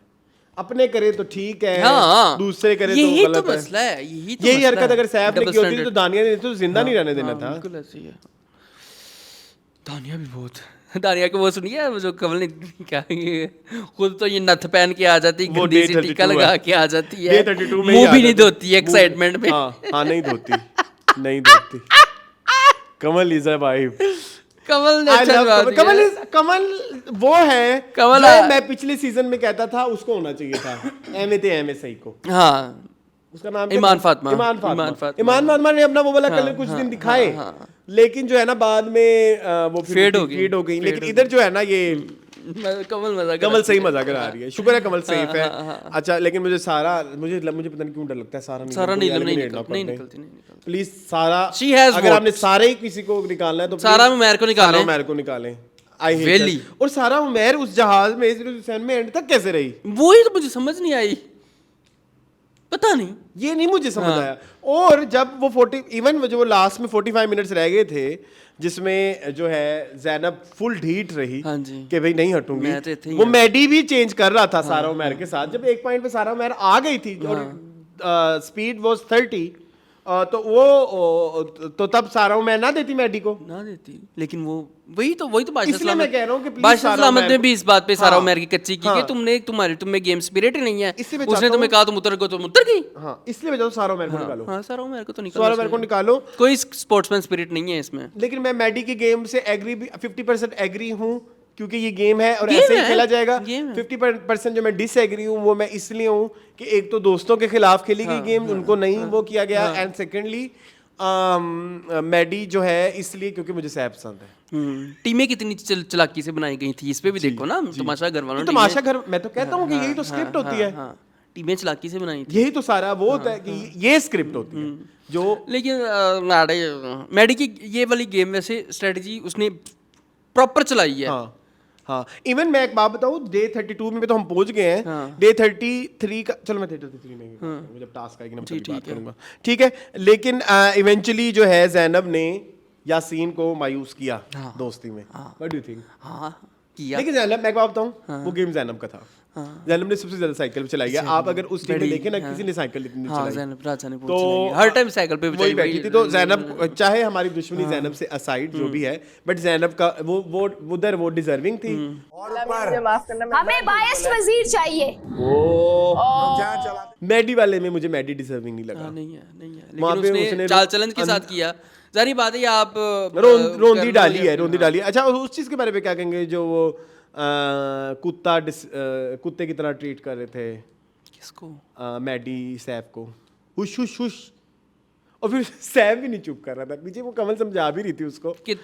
अपने करे तो ठीक है, हाँ, दूसरे करे यही तो गलत मसला है। यही हरकत अगर सैफ ने की होती तो दानिया ने तो जिंदा नहीं रहने देना था। बिल्कुल ऐसे ही है। दानिया भी बहुत, दानिया को वो सुनिए, वो जो कमल ने क्या, खुद तो ये नथ पहन के आ जाती, गंदी सी टीका लगा के आ जाती है, मुंह भी नहीं धोती है एक्साइटमेंट में। हाँ, नहीं धोती। कमल इज अ वाइफ। कमल वो है जो मैं पिछले सीजन में कहता था उसको होना चाहिए था, एम सही को। हाँ, उसका नाम ईमान फातिमा ने अपना वो वाला कलर कुछ दिन दिखाए, लेकिन जो है ना बाद में वो फेड हो गई। लेकिन इधर जो है ना ये कमल सही मजाक आ रही है, शुक्र है कमल सेफ है। अच्छा, लेकिन मुझे पता नहीं क्यों डर लगता है सारा नहीं निकलती। प्लीज सारा, अगर आपने सारे ही किसी को निकालना है तो सारा उमैर को निकालें। I hate. और सारा उमैर उस जहाज में 007 में एंड तक कैसे रही, वही तो मुझे समझ नहीं आई, पता नहीं, ये नहीं मुझे समझ आया। और जब वो इवन जो वो लास्ट में 45 मिनट्स रह गए थे, जिसमें जो है ज़ैनब फुल ढीठ रही कि भाई नहीं हटूंगी, वो मैडी भी चेंज कर रहा था सारा उमैर के साथ। जब एक पॉइंट पे सारा उमैर आ गई थी और स्पीड वाज 30, तो वो तो तब सारा उमैर ना देती मैडी को, लेकिन वो वही तो इसलिए मैं कह रहा हूँ कि बादशाह सलामत ने भी इस बात पे सारा उमैर की कच्ची की कि तुम में गेम स्पिरिट ही नहीं है। उसने तुम्हें कहा तुम उतर गई। हाँ, इसलिए मैं सारा उमैर को निकालो। हाँ, सारा उमैर को तो निकालो, कोई स्पोर्ट्समैन स्पिरिट नहीं है इसमें। लेकिन मैं मैडी की गेम से एग्री भी 50% एग्री हूँ, क्योंकि ये गेम है और ऐसे ही खेला जाएगा। 50% जो मैं डिसएग्री हूँ वो मैं इसलिए हूँ कि एक तो दोस्तों के खिलाफ खेली गई गेम, उनको नहीं वो किया गया, एंड सेकेंडली मैडी जो है इसलिए क्योंकि मुझे सैफ पसंद है। टीमें कितनी चालाकी से बनाई गई थी, इस पे भी देखो ना, तमाशा घर वालों ने। तमाशा घर, मैं तो कहता हूँ कि यही तो स्क्रिप्ट होती है, टीमें चालाकी से बनाई थी, यही तो सारा वो होता है कि ये स्क्रिप्ट होती है जो। लेकिन मैडी की ये वाली गेम में से स्ट्रेटजी उसने प्रॉपर चलाई है। हाँ, इवन मैं एक बात बताऊँ, डे 32 में तो हम पहुंच गए हैं। डे 33 का, चलो मैं 33 में जब टास्क आएगी ना मैं बात करूंगा, ठीक है। लेकिन इवेंचुअली जो है ज़ैनब ने यासीन को मायूस किया दोस्ती में। What do you think? किया। लेकिन ज़ैनब, मैं बात बताऊँ, वो गेम ज़ैनब का था। ज़ैनब ने सबसे ज्यादा साइकिल चलाई है। आप अगर उस टीम में देखें ना, किसी ने साइकिल इतनी चलाई, तो हर टाइम साइकिल पे बैठी थी। तो ज़ैनब, चाहे हमारी दुश्मनी ज़ैनब से असाइड जो भी है, बट ज़ैनब का वो उधर वो डिजर्विंग थी। हमें बायस्ड वजीर चाहिए। मैडी वाले में मुझे मैडी डिजर्विंग नहीं लगा। नहीं है, लेकिन उसने चाल चलन के साथ किया। जारी बात है, आप रोंदी डाली है। अच्छा, उस चीज के बारे में क्या कहेंगे जो वो कुत्ते की तरह ट्रीट कर रहे थे? किसको? मैडी सैफ को। हुश हुश हुश। और फिर सैफ भी नहीं चुप कर रहा था पीछे, वो कमल समझा भी रही थी उसको कि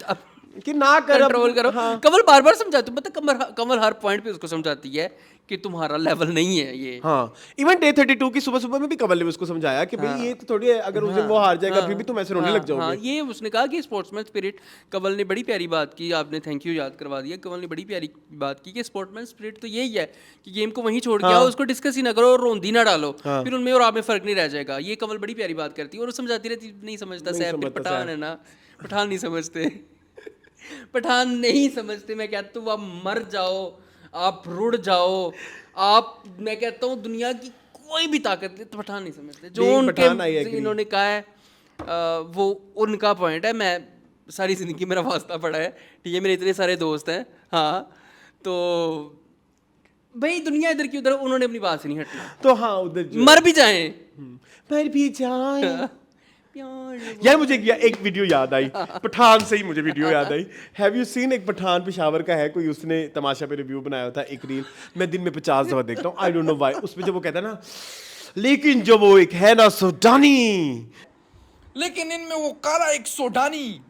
कि ना कर, कंट्रोल करो। कमल बार बार समझाती, मतलब कमल हर पॉइंट पे उसको समझाती है कि तुम्हारा लेवल नहीं है ये। हाँ, इवन डे 32 की सुबह सुबह में भी कमल ने उसको समझाया कि भाई ये तो थोड़ी है, अगर उस दिन वो हार जाएगा फिर भी तुम ऐसे रोने लग जाओगे। हाँ, ये उसने कहा कि स्पोर्ट्समैन स्पिरिट, कमल ने बड़ी प्यारी बात की, आपने थैंक यू याद करवा दिया। कमल ने बड़ी प्यारी बात की कि स्पोर्ट्समैन स्पिरिट तो यही है कि गेम को वहीं छोड़ के आओ, उसको डिस्कस ही ना करो और रोंदी ना डालो, फिर उनमें और आप में फर्क नहीं रह जाएगा। ये कमल बड़ी प्यारी बात करती है और समझाती रहती, नहीं समझता सैफ, पठान है ना, पठान नहीं समझते, पठान नहीं समझते। मैं कहता हूँ आप मर जाओ, आप रुड़ जाओ, आप, मैं कहता हूँ दुनिया की कोई भी ताकत तो पठान नहीं समझते। जो उनके इन्होंने कहा है वो उनका पॉइंट है। मैं सारी जिंदगी मेरा वास्ता पड़ा है, ठीक है, मेरे इतने सारे दोस्त हैं, हाँ, तो भाई दुनिया इधर की उधर, उन्होंने अपनी बात से नहीं हटना। तो हाँ, उधर मर भी जाएं, मर भी जाएं। यार मुझे एक वीडियो याद आई, पठान से ही मुझे वीडियो याद आई। हैव यू सीन, एक पठान पेशावर का है कोई, उसने तमाशा पे रिव्यू बनाया था एक रील, मैं दिन में 50 दफा देखता हूँ, आई डोंट नो व्हाई। उसमें जब वो कहता है ना, लेकिन जो वो एक है ना सूडानी, लेकिन इनमें वो काला एक सूडानी,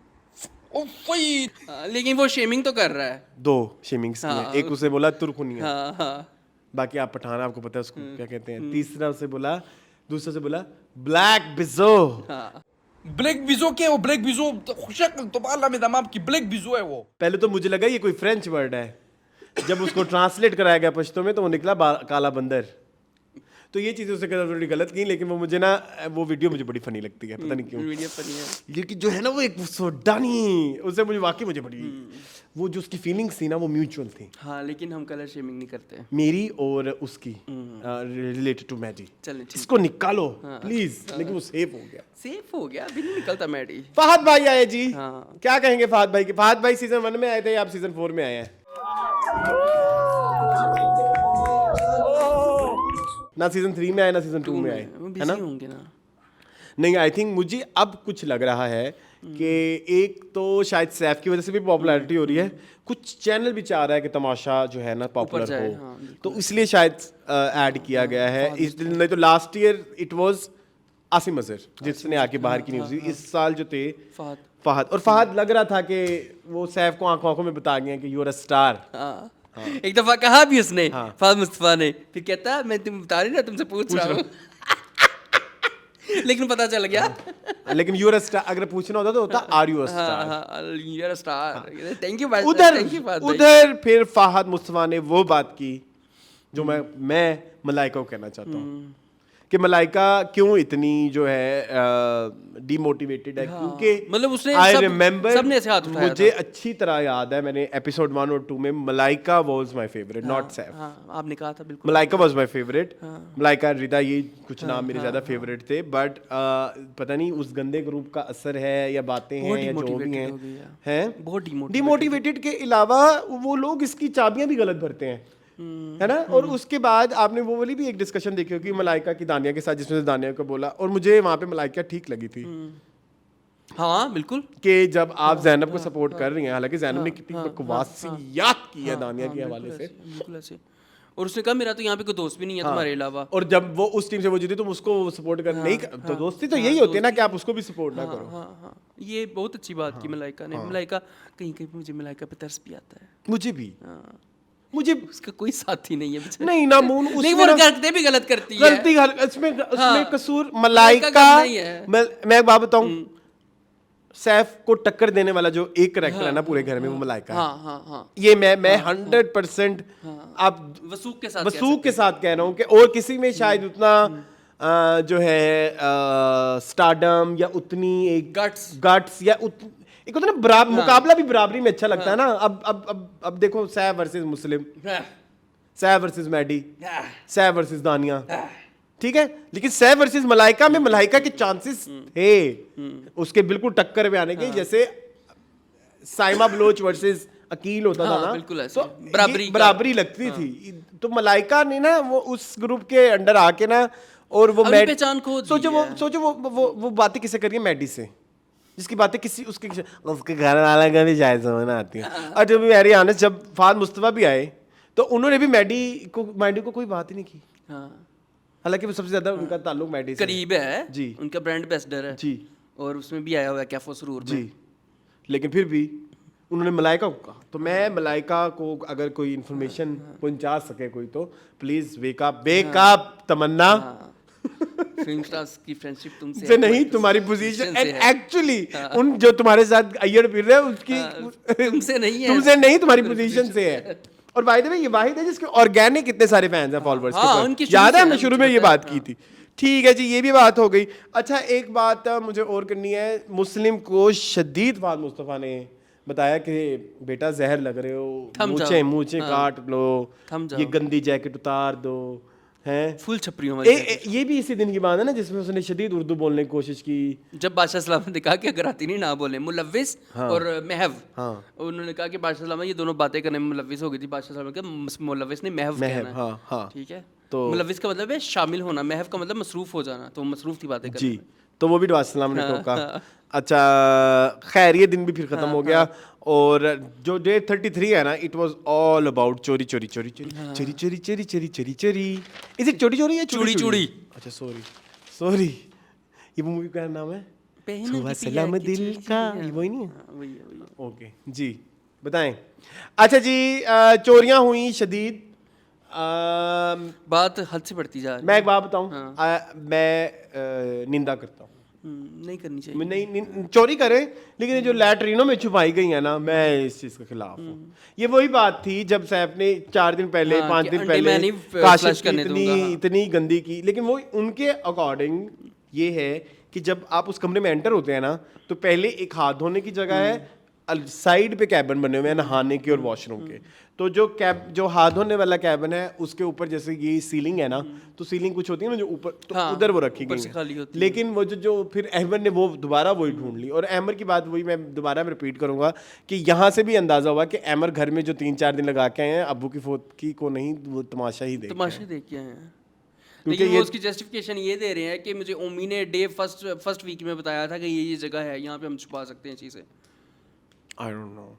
लेकिन वो शेमिंग तो कर रहा है। 2 शेमिंग्स की है, एक उसे बोला तुर्कुनी है, हाँ, बाकी आप पठान आपको पता है उसको क्या कहते हैं। तीसरा उसे बोला, दूसरा से बोला ब्लैक बिजो। ब्लैक बिजो क्या है वो? ब्लैक बिजो शक्ल तो बाला में दमाम की ब्लैक बिजो है वो। पहले तो मुझे लगा ये कोई फ्रेंच वर्ड है, जब उसको ट्रांसलेट कराया गया पश्तो में तो वो निकला काला बंदर। तो ये चीजें उसने थोड़ी गलत की, लेकिन वो मुझे ना, वो वीडियो मुझे बड़ी फनी लगती है, पता नहीं क्यों। वीडियो फनी है, लेकिन जो है ना वो एक सूडानी, उससे मुझे वाकई मुझे बड़ी वो जो उसकी फीलिंग्स थी ना वो म्यूचुअल थी। हाँ, लेकिन हम कलर शेमिंग नहीं करते, मेरी और उसकी रिलेटेड टू मैडी। चलें, इसको निकालो प्लीज। लेकिन वो सेफ हो गया, सेफ हो गया, अभी नहीं निकलता मैडी। फहद भाई आए जी, हाँ। क्या कहेंगे फहद भाई के? फहद भाई सीजन 1 में आए थे, आप सीजन 4 में आए हैं ना, सीजन 3 में आए ना सीजन 2 में आए, है ना? होंगे ना। नहीं, आई थिंक मुझे अब कुछ लग रहा है कि एक तो शायद सैफ की वजह से भी पॉपुलैरिटी हो रही है, कुछ चैनल भी चाह रहा है कि तमाशा जो है ना पॉपुलर हो, हाँ, तो इसलिए शायद ऐड किया गया है। इस दिन नहीं तो last year it was Asim Azhar जिसने आके बाहर की न्यूज़ दी। इस साल जो थे फहद, और फहद लग रहा था कि वो सैफ को आंखों आंखों में बता गया कि यू आर अ स्टार। एक दफा कहा भी उसने, फहद मुस्तफा ने, फिर कहता मैं तुम बता रही ना, तुमसे पूछ रहा हूँ लेकिन पता चल गया। लेकिन यू आर अ स्टार अगर पूछना होता तो होता are you a star, you are a star. Thank you. उधर फिर फहद मुस्तफा ने वो बात की जो मैं मलाइका को कहना चाहता हूँ कि मलाइका क्यों इतनी जो है डीमोटिवेटेड है, क्योंकि मतलब उसने आई रिमेंबर, सबने ऐसे हाथ उठाया मुझे अच्छी तरह याद है, मैंने एपिसोड 1 और 2 में Malaika was my favourite, not Saif. आपने कहा था बिल्कुल, Malaika was my favourite. Malaika, Rida, ये कुछ नाम मेरे ज्यादा फेवरेट थे, बट पता नहीं उस गंदे ग्रुप का असर है या बातें हैं या जो भी हैं, बहुत डिमोटिवेटेड के अलावा वो लोग इसकी चाबियां भी गलत भरते हैं, है ना? और उसके बाद आपने वो वाली भी एक डिस्कशन देखी होगी मलाइका की दानिया के साथ, जिसमें से दानिया को बोला, और मुझे वहां पे मलाइका ठीक लगी थी। हाँ बिल्कुल, कि जब आप जैनब को सपोर्ट कर रही हैं, हालांकि जैनब ने कितनी बकवासियत की है दानिया के हवाले से, बिल्कुल ऐसे। और उसने कहा मेरा तो यहाँ पे कोई दोस्त भी नहीं है तुम्हारे अलावा। और जब वो उस टीम से वो जीती तुम उसको सपोर्ट कर नहीं, तो दोस्ती तो यही होती है ना कि आप उसको भी सपोर्ट ना करो। हाँ, ये बहुत अच्छी बात की मलाइका ने। मलाइका कहीं कहीं मुझे मलाइका पे तरस भी आता है, मुझे भी। मुझे उसका कोई साथी नहीं है बेचारा। नहीं ना मून, नहीं वो हरकतें भी गलत करती है, गलती उसमें कसूर मलाइका। मैं एक बात बताऊं, सैफ को टक्कर देने वाला जो एक करैक्टर है ना पूरे घर में, वो मलाइका है। ये मैं 100% आप वसूक के साथ कह रहा हूँ कि और किसी में शायद उतना जो है स्टारडम या उतनी एक गट्स या एक होता है ना मुकाबला भी बराबरी में अच्छा लगता है ना। अब देखो Saif versus Muslim, Saif versus Maddy, Saif versus Dania, ठीक है, लेकिन सैफ वर्सेस मलाइका में मलाइका के चांसेस थे उसके बिल्कुल टक्कर में आने के, जैसे साइमा बलोच वर्सेस अकील होता था ना, बिल्कुल ऐसे, तो बराबरी लगती थी। तो मलाइका ने ना वो उस ग्रुप के अंडर आके ना, और वो पहचान खो दी। सोचो वो बातें किसे करिए मैडी से, जिसकी बातें किसी उसके घर वाले का भी शायद समझ में आती है। और जब मेरी आने जब फहद मुस्तफा भी आए तो उन्होंने भी मैडी को कोई बात ही नहीं की। हालांकि वो सबसे ज्यादा उनका ताल्लुक मैडी से करीब है जी, उनका ब्रांड एम्बेसडर है जी, और उसमें भी आया हुआ है कैफो सरूर जी, लेकिन फिर भी उन्होंने मलाइका को कहा। तो मैं मलाइका को अगर कोई इन्फॉर्मेशन पहुंचा सके कोई, तो please wake up Tamannaah, film stars की फ्रेंडशिप तुमसे से नहीं, तुम्हारी पोजीशन एंड एक्चुअली उन जो तुम्हारे साथ अय्यर फिर रहे हैं उसकी तुमसे नहीं है, तुमसे नहीं, तुम्हारी पोजीशन से है। और बाय द वे ये वाहिद है जिसके ऑर्गेनिक इतने सारे फैंस हैं, फॉलोअर्स के ऊपर। याद है हमने शुरू में ये बात की थी। ठीक है जी, ये भी बात हो गई। अच्छा, एक बात मुझे और करनी है। मुस्लिम को शदीद फाद मुस्तफ़ा ने बताया कि बेटा जहर लग रहे हो, मूछें काट लो, ये गंदी जैकेट उतार दो, हैं फुल छपरियों में। ये भी इसी दिन की बात है ना जिसमें उसने शदीद उर्दू बोलने की कोशिश की। जब बादशाह सलाम ने कहा कि अगर आती नहीं ना बोले, मुलव्विस और महव, उन्होंने कहा कि बादशाह सलाम ये दोनों बातें करने में मुलव्विस हो गई थी। बादशाह सलाम ने कहा मुलव्विस ने महव कहना है, ठीक है। तो मुलव्विस का मतलब है शामिल होना, महव का मतलब मसरूफ हो जाना, तो मसरूफ थी बातें करने जी। तो वो भी बादशाह सलाम ने टोका। अच्छा, खैर ये दिन भी फिर खत्म हो गया। और जो डे 33 है ना, इट वाज ऑल अबाउट चोरी चोरी चोरी चोरी चोरी चोरी चोरी चोरी चोरी चोरी। इज इट चोरी चोरी या चोरी चोरी? अच्छा सॉरी ये मूवी का नाम है सुबह सलाम दिल का, ये वही नहीं है? ओके जी, बताएं। अच्छा जी, चोरियां हुई शदीद। बात हद से बढ़ती जा रही है। मैं एक बात बताऊं, मैं निंदा करता हूँ, नहीं करनी चाहिए। नहीं चोरी करें, लेकिन ये जो लैट्रिनों में छुपाई गई है ना, मैं इस चीज के खिलाफ हूँ। ये वही बात थी जब सैफ ने 4 दिन पहले 5 दिन पहले काशिफ की इतनी गंदी की, लेकिन वो उनके अकॉर्डिंग ये है कि जब आप उस कमरे में एंटर होते हैं ना, तो पहले एक हाथ धोने की जगह है, साइड पे कैबिन बने हुए हैं नहाने के और वॉशरूम के। तो जो हाथ धोने वाला कैबिन है उसके ऊपर जैसे ये सीलिंग है ना, तो सीलिंग कुछ होती है ना जो ऊपर, तो उधर वो रखी गई है। लेकिन वो जो फिर अहमद ने वो दोबारा वही ढूंढ ली। और अहमद की बात वही मैं दोबारा रिपीट करूंगा कि यहाँ से भी अंदाजा हुआ कि अहमद घर में जो 3-4 दिन लगा के आए हैं, अब्बू की फौत की को नहीं, वो तमाशा ही देख के आए हैं। लेकिन वो उसकी जस्टिफिकेशन ये दे रहे हैं कि मुझे ओमी ने डे फर्स्ट वीक में बताया था कि ये जगह है, यहाँ पे हम छुपा सकते हैं चीज़ें। I don't know.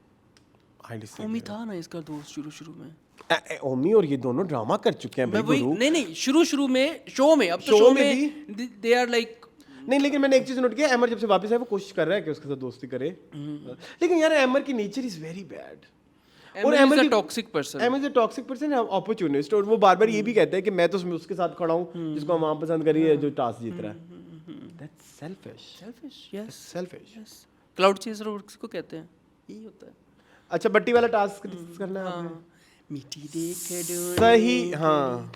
ओमी था ना इसका दोस्त शुरू में। ओमी और ये दोनों ड्रामा कर चुके हैं भाई गुरु। नहीं शुरू में शो में, अब तो शो में दे आर लाइक। नहीं, लेकिन मैंने एक चीज नोट किया, अमर जब से वापस आया वो कोशिश कर रहा है कि उसके साथ दोस्ती करे, लेकिन यार अमर की नेचर इज वेरी बैड। और Amar toxic person, Amar is a toxic person, opportunist. और वो बार-बार ये भी कहता है कि मैं तो उसके साथ खड़ा हूं जिसको हम पसंद करी है, जो टास्क जीत रहा है। That's selfish, yes selfish. Cloud chaser उसको कहते हैं, यही होता है। अच्छा, बट्टी वाला टास्क करना है आपने। मिट्टी देख सही, हाँ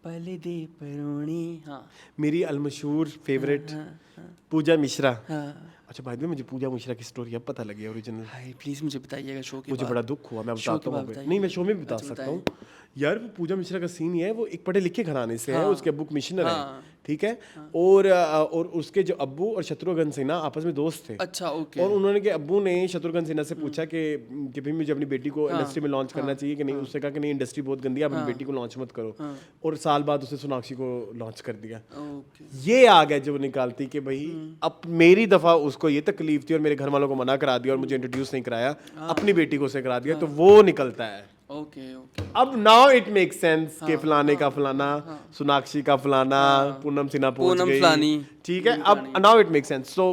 पहले दे परोणी। हाँ, मेरी अलमशहूर फेवरेट पूजा मिश्रा। अच्छा भाई, मुझे पूजा मिश्रा की स्टोरी अब पता लगी ओरिजिनल। हाय प्लीज मुझे बताइएगा शो के। मुझे बड़ा दुख हुआ, मैं बताता हूँ। नहीं, मैं शो में भी बता सकता हूँ यार। वो पूजा मिश्रा का सीन ये है, वो एक पढ़े लिखे घराने से है, उसके अब्बू कमिश्नर है, ठीक है। और उसके जो अब्बू और शत्रुघ्न सिन्हा आपस में दोस्त थे। अच्छा, ओके। और उन्होंने के अब्बू ने शत्रुघ्न सिन्हा से पूछा कि भाई मुझे अपनी बेटी को इंडस्ट्री में लॉन्च करना चाहिए कि नहीं। उसने कहा कि नहीं, इंडस्ट्री बहुत गंदी है, अपनी बेटी को लॉन्च मत करो। और साल बाद उसने सोनाक्षी को लॉन्च कर दिया। ये आ गया जब निकालती कि भाई अब मेरी दफा उसको ये तकलीफ थी और मेरे घर वालों को मना करा दिया और मुझे इंट्रोड्यूस नहीं कराया, अपनी बेटी को उसे करा दिया, तो वो निकलता है। ओके। अब नाउ इट मेक सेंस के फलाने का फलाना, सोनाक्षी का फलाना, पूनम सिन्हा पहुंच गई, ठीक है। अब नाउ इट मेक सेंस। सो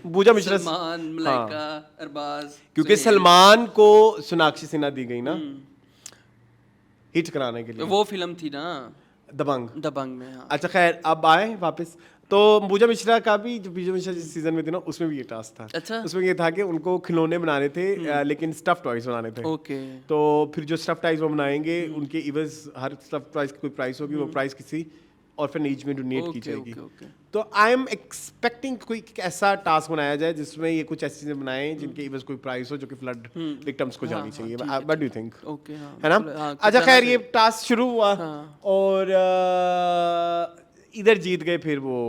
पूजा मिश्रा, सलमान, मलाइका, अरबाज, क्योंकि सलमान को सोनाक्षी सिन्हा दी गई ना हिट कराने के लिए। वो फिल्म थी ना दबंग में। हाँ। अच्छा खैर, अब आए वापस। तो पूजा मिश्रा का भी, जो पूजा मिश्रा जिस सीजन में थी ना, उसमें भी ये टास्क था। अच्छा। उसमें ये था कि उनको खिलौने बनाने थे, लेकिन स्टफ टॉयज बनाने थे। ओके। तो फिर जो स्टफ टॉयज वो बनाएंगे, उनके इवज हर स्टफ टॉयज की कोई प्राइस होगी, वो प्राइस किसी ऑर्फनेज में डोनेट की जाएगी। तो आई एम एक्सपेक्टिंग कोई ऐसा टास्क बनाया जाए जिसमें ये कुछ ऐसी चीजें बनाएं जिनके इवज कोई प्राइस हो, जो कि फ्लड विक्टिम्स को जानी चाहिए। What do you think? Okay, है ना। अच्छा खैर, ये टास्क शुरू हुआ और इधर जीत गए फिर वो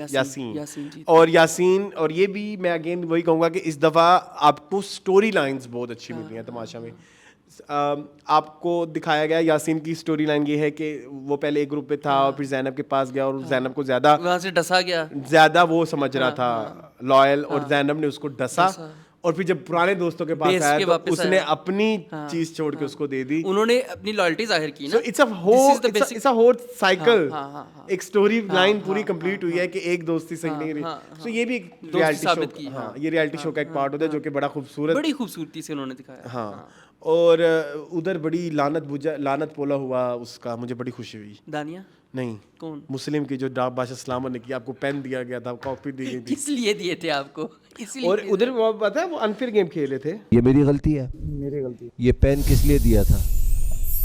यासीन। और यासीन, और ये भी मैं अगेन वही कहूँगा कि इस दफ़ा आपको स्टोरी लाइन्स बहुत अच्छी मिल रही हैं तमाशा में। आपको दिखाया गया यासीन की स्टोरी लाइन ये है कि वो पहले एक ग्रुप पे था और फिर जैनब के पास गया, और जैनब को ज़्यादा वहाँ से डसा गया, ज़्यादा वो समझ रहा था लॉयल, और जैनब ने उसको डसा और फिर जब पुराने दोस्तों के पास बेस आया के तो वापस उसने आया। अपनी चीज छोड़ के उसको दे दी। उन्होंने अपनी लॉयल्टी जाहिर की So ना। it's a whole cycle। हाँ। एक स्टोरी लाइन पूरी कंप्लीट हुई है कि एक दोस्ती सही नहीं रही। So ये भी एक रियलिटी शो, साबित की, हाँ, ये रियलिटी शो का एक पार्ट होता है जो कि बड़ा खूबसूरत। बड़ी खूबसूरती से उन्होंने दिखाया। हाँ, और उधर बड़ी लानत पोला हुआ उसका, मुझे बड़ी खुशी हुई। दानिया नहीं, कौन? मुस्लिम की जो बादशाह सलामत ने की, आपको पेन दिया गया था, कॉपी दी गई थी, किस लिए दिए थे आपको? इसलिए और उधर वो पता है वो अनफेयर गेम खेले थे। ये मेरी गलती है, ये पेन किस लिए दिया था?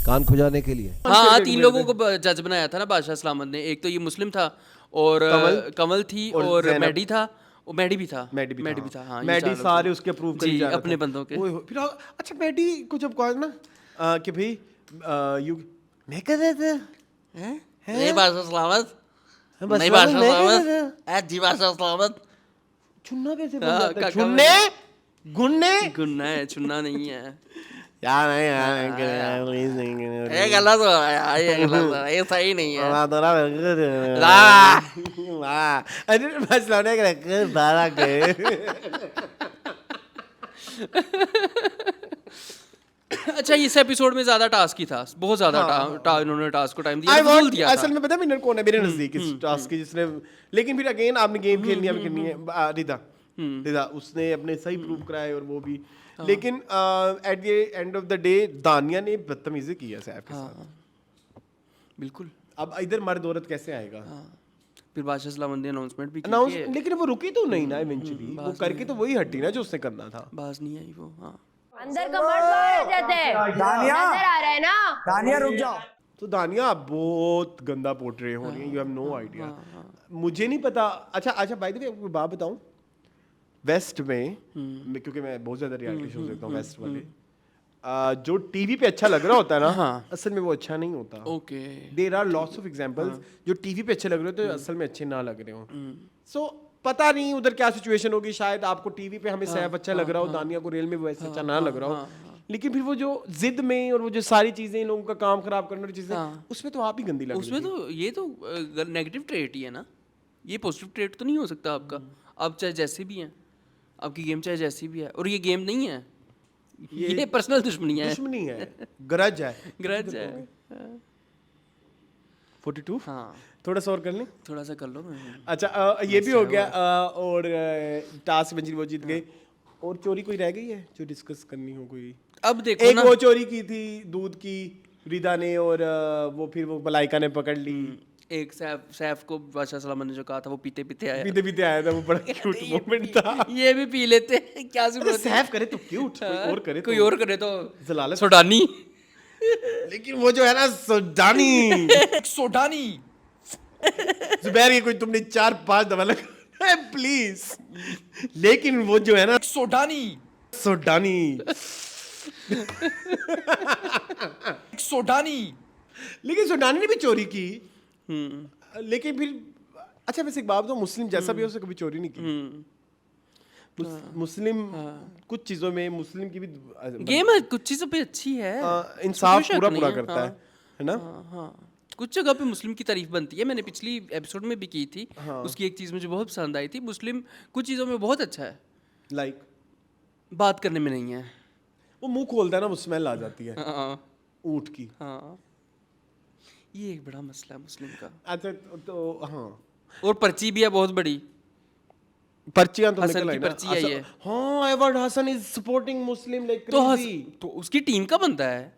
कान खुजाने के लिए। हाँ, 3 लोगों को जज बनाया था ना बादशाह सलामत ने। एक तो ये मुस्लिम था और कमल थी और मैडी था, और मैडी भी था। मैडी भी था, हाँ, ये मैडी 4 लोग सारे थे। उसके अप्रूव कर जी, जा रहा अपने था। बंदों के। फिर अच्छा मैडी को जब कहा ना कि भाई यू मैं कर रहा था नहीं बादशाह सलामत, बस नहीं मैं बादशाह कर रहा सलामत, जी बादशाह सलामत। चुनना कैसे बोल हाँ, जाता है? काका चुनने गुन्ने गुन्ना है, चुनना नहीं है। यार नहीं यार प्लीज नहीं ये गलत हो रहा है यार, ये गलत हो रहा है, ये सही नहीं है। अरे बस लौटे के बारा गए। अच्छा, इस एपिसोड में ज्यादा टास्क ही था, बहुत ज्यादा इन्होंने टास्क को टाइम दिया, I फजूल want, दिया था। असल में पता है विनर कौन है मेरे नजदीक इस टास्क की, जिसने, लेकिन फिर अगेन आपने गेम खेलनी है, करनी है। रिदा उसने अपने सही प्रूव कराए और वो भी, लेकिन at the end of the day दानिया ने बदतमीजी की है सैफ के साथ। बिल्कुल। अब इधर मर्द औरत कैसे आएगा? फिर बादशाह सलामत ने अनाउंसमेंट भी की अनाउंस, है। लेकिन वो रुकी तो नहीं ना इवेंचुअली, वो करके तो वही हटी ना जो उसने करना था। बाज नहीं आई वो। हाँ, अंदर का मर्द बाहर आ जाते हैं। दानिया, अंदर आ रहा है ना। दानिया रुक जाओ। तो दानिया आप बहुत गंदा पोर्ट्रे हो रही है, यू हैव नो आइडिया। मुझे नहीं पता। अच्छा बाय द वे आपको बात बताऊं, वेस्ट में क्योंकि मैं बहुत ज्यादा रियलिटी शोज देखता हूँ वेस्ट वाले, जो टीवी पे अच्छा लग रहा होता है ना, असल में वो अच्छा नहीं होता। Okay. There are lots of examples जो टीवी पे अच्छे लग रहे होते हैं असल में अच्छे ना लग रहे हो। सो पता नहीं उधर क्या सिचुएशन होगी, शायद आपको टीवी पे हमें सैफ अच्छा लग रहा हो, दानिया को रियल में वैसे अच्छा ना लग रहा हो, लेकिन फिर वो जो जिद में और वो जो सारी चीजें लोगों का काम खराब करने वाली चीजें, उसमें तो आप ही गंदी लग रही उसमें तो ये तो नेगेटिव ट्रेट ही है ना, ये पॉजिटिव ट्रेट तो नहीं हो सकता आपका। आप चाहे जैसे भी हैं, आपकी गेम चाहे जैसी भी है, और ये गेम नहीं है, ये पर्सनल दुश्मनी है, दुश्मनी है, गरज है, ग्रज है। 42। हाँ, थोड़ा सा और कर लें। थोड़ा सा कर लो। अच्छा ये भी हो गया, और टास्क में वो जीत गए, और चोरी कोई रह गई है जो डिस्कस करनी हो कोई? अब देखो एक ना, वो चोरी की थी दूध की रिदा ने, और वो फिर वो मलाइका ने पकड़ ली। एक सैफ को बादशाह सलामत ने जो कहा था वो पीते पीते आया, पीते पीते आया था, वो बड़ा क्यूट मोमेंट था। ये भी पी लेते हैं, क्या अरे जरूरत है? सैफ करे तो क्यूट, कोई और करे कोई तो और करे तो जलालत। सोडानी। लेकिन वो जो है ना सोडानी सोडानी जुबैर, ये कोई तुमने 4-5 दफा लगा प्लीज, लेकिन वो जो है ना सोडानी सोडानी सोडानी लेकिन सोडानी ने भी चोरी की, लेकिन फिर अच्छा वैसे एक बात तो, मुस्लिम जैसा भी हो उसने कभी चोरी नहीं की। मुस्लिम कुछ चीजों में मुस्लिम की भी गेम है, कुछ चीजों पे अच्छी है, इंसाफ कोई शक पूरा नहीं पूरा है, करता है ना। हाँ, कुछ जगह पे मुस्लिम की तारीफ बनती है, मैंने पिछली एपिसोड में भी की थी। उसकी एक चीज मुझे बहुत पसंद आई थी, मुस्लिम कुछ चीजों में बहुत अच्छा है, लाइक बात करने में नहीं है। वो मुंह खोलता है ना, वो स्मेल आ जाती है हाँ, ऊँट की। हाँ, ये एक बड़ा मसला है मुस्लिम का। अच्छा तो हाँ, और पर्ची भी है बहुत बड़ी, पर्चियां तो हसन निकल की आई ना। पर्ची है ये। हाँ, एवर्ड Hasan is supporting Muslim like तो क्रेजी। तो उसकी टीम का बनता है।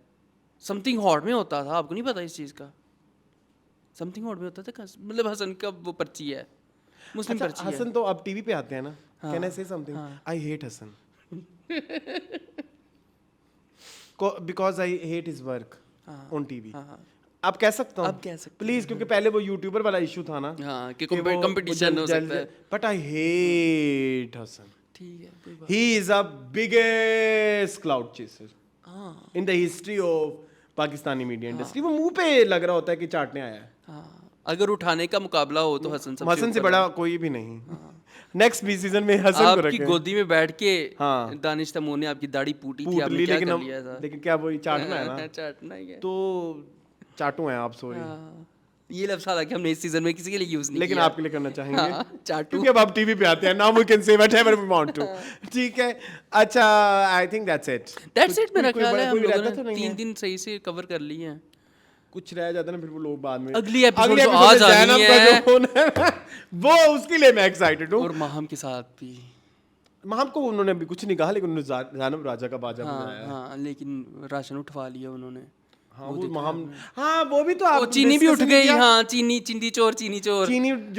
समथिंग हॉट में होता था, आपको नहीं पता इस चीज का? समथिंग हॉट में होता था, मतलब हसन का वो पर्ची है, मुस्लिम अच्छा, पर्ची है। हसन तो अब टीवी पे आते हैं ना। Can I say something? I hate Hasan because I hate his work on TV. आप कह सकता हूँ, अब कह सकते प्लीज, क्योंकि पहले वो यूट्यूबर वाला इशू था ना। हाँ, कि कंपटीशन हो सकता है। But I hate Hasan. ठीक है, कोई बात। He is a biggest clout chaser हाँ, in the history of Pakistani media industry. वो मुंह पे लग रहा होता है कि चाटने आया है। हाँ, अगर उठाने का मुकाबला हो तो हसन सबसे हसन से ऊपर बड़ा कोई भी नहीं। नेक्स्ट बी सीजन में हसन को आपकी रखें। गोदी में बैठ के हाँ। दानिश तमो ने आपकी दाढ़ी पूटी थी, पूट आपने ली, क्या लेकिन कर हम, लिया था? लेकिन क्या वो चाटना है ना, चाटना ही है। तो चाटू हैं आप, सॉरी। ये लफ्ज़ हालांकि हमने इस सीजन में किसी के लिए यूज नहीं लेकिन किया। आपके लिए करना चाहेंगे हाँ, चाटू। क्योंकि अब आप टीवी पे आते हैं, now we can say whatever we want to. ठीक है, अच्छा, I think that's it. That's it मेरा ख्याल है, हम कोई लोगों रहता तो ने नहीं 3 है, दिन सही से कवर कर लिए हैं। कुछ रह जाता ना फिर वो लोग बाद में अगली एपिसोड जो episode आज में आनी जैनब का है। जो होना है, वो उसके लिए मैं एक्साइटेड हूँ। और माहम के साथ भी। माहम को उन्होंने अभी कुछ नहीं कहा, लेकिन उन्होंने जैनब राजा का बाजा बनाया है। हाँ, लेकिन राशन उठवा लिया उन्होंने। हाँ, वो माहम, हाँ वो भी तो आप वो चीनी भी उठ discuss गई। किया। हाँ, चीनी चोर। चीनी जो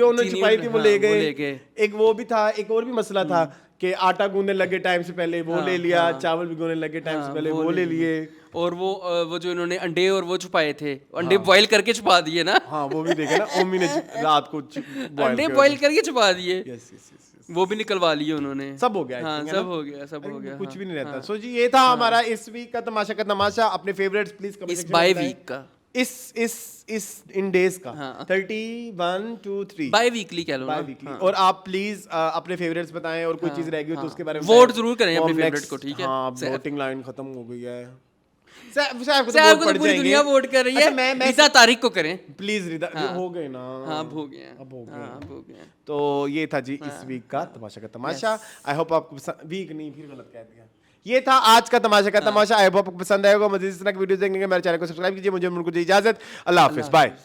उन्होंने चीनी छुपाई थी वो ले हाँ, गए। एक वो भी था, एक और भी मसला था कि आटा गूंदने लगे टाइम से पहले वो ले लिया, चावल भी गूंदने लगे टाइम से पहले वो ले लिए। और वो जो इन्होंने अंडे और वो छुपाए थे, अंडे बॉईल करके छुपा दिए ना। हाँ वो भी देखे ना, ओमी ने रात को अंडे बॉईल करके छुपा दिए। यस यस यस, वो भी निकलवा लिए उन्होंने। सब हो गया I हाँ, think, है सब ना? हो गया, सब हो गया। कुछ भी नहीं रहता। सो जी ये था हमारा इस वीक का तमाशा का तमाशा। अपने फेवरेट्स प्लीज कमेंट इस सेक्शन बाय में बताएं। वीक का, इस इन डेज का हाँ। 31 2 3 बाय वीकली कह लो ना। Bye weekly. और आप प्लीज अपने फेवरेट्स बताएं, और कोई चीज रह गई हो तो उसके बारे में वोट बताएं। जरूर करें तो अपने हम फेवरेट next- को, ठीक है? हाँ, सैफ। वोटिंग लाइन खत्म हो गई है। सैफ को सैफ तो को वोट तो पड़ पूरी जाएंगे। दुनिया वोट कर रही है। अच्छा, मैं रीता तारिक को करें। प्लीज रिदा हो गए ना। हाँ, अब हो गया। अब हो गए। हाँ, अब हो गया। तो ये था जी इस वीक का तमाशा का तमाशा। आई होप आपको वीक नहीं, फिर गलत कह दिया। ये था आज का तमाशा का तमाशा। आई होप आपको पसंद आएगा। मजीद इस तरह की वीडियोस देखने के लिए मेरे चैनल को सब्सक्राइब कीजिए। मुझे कूजिए इजाजत। अल्लाह हाफिज, बाय।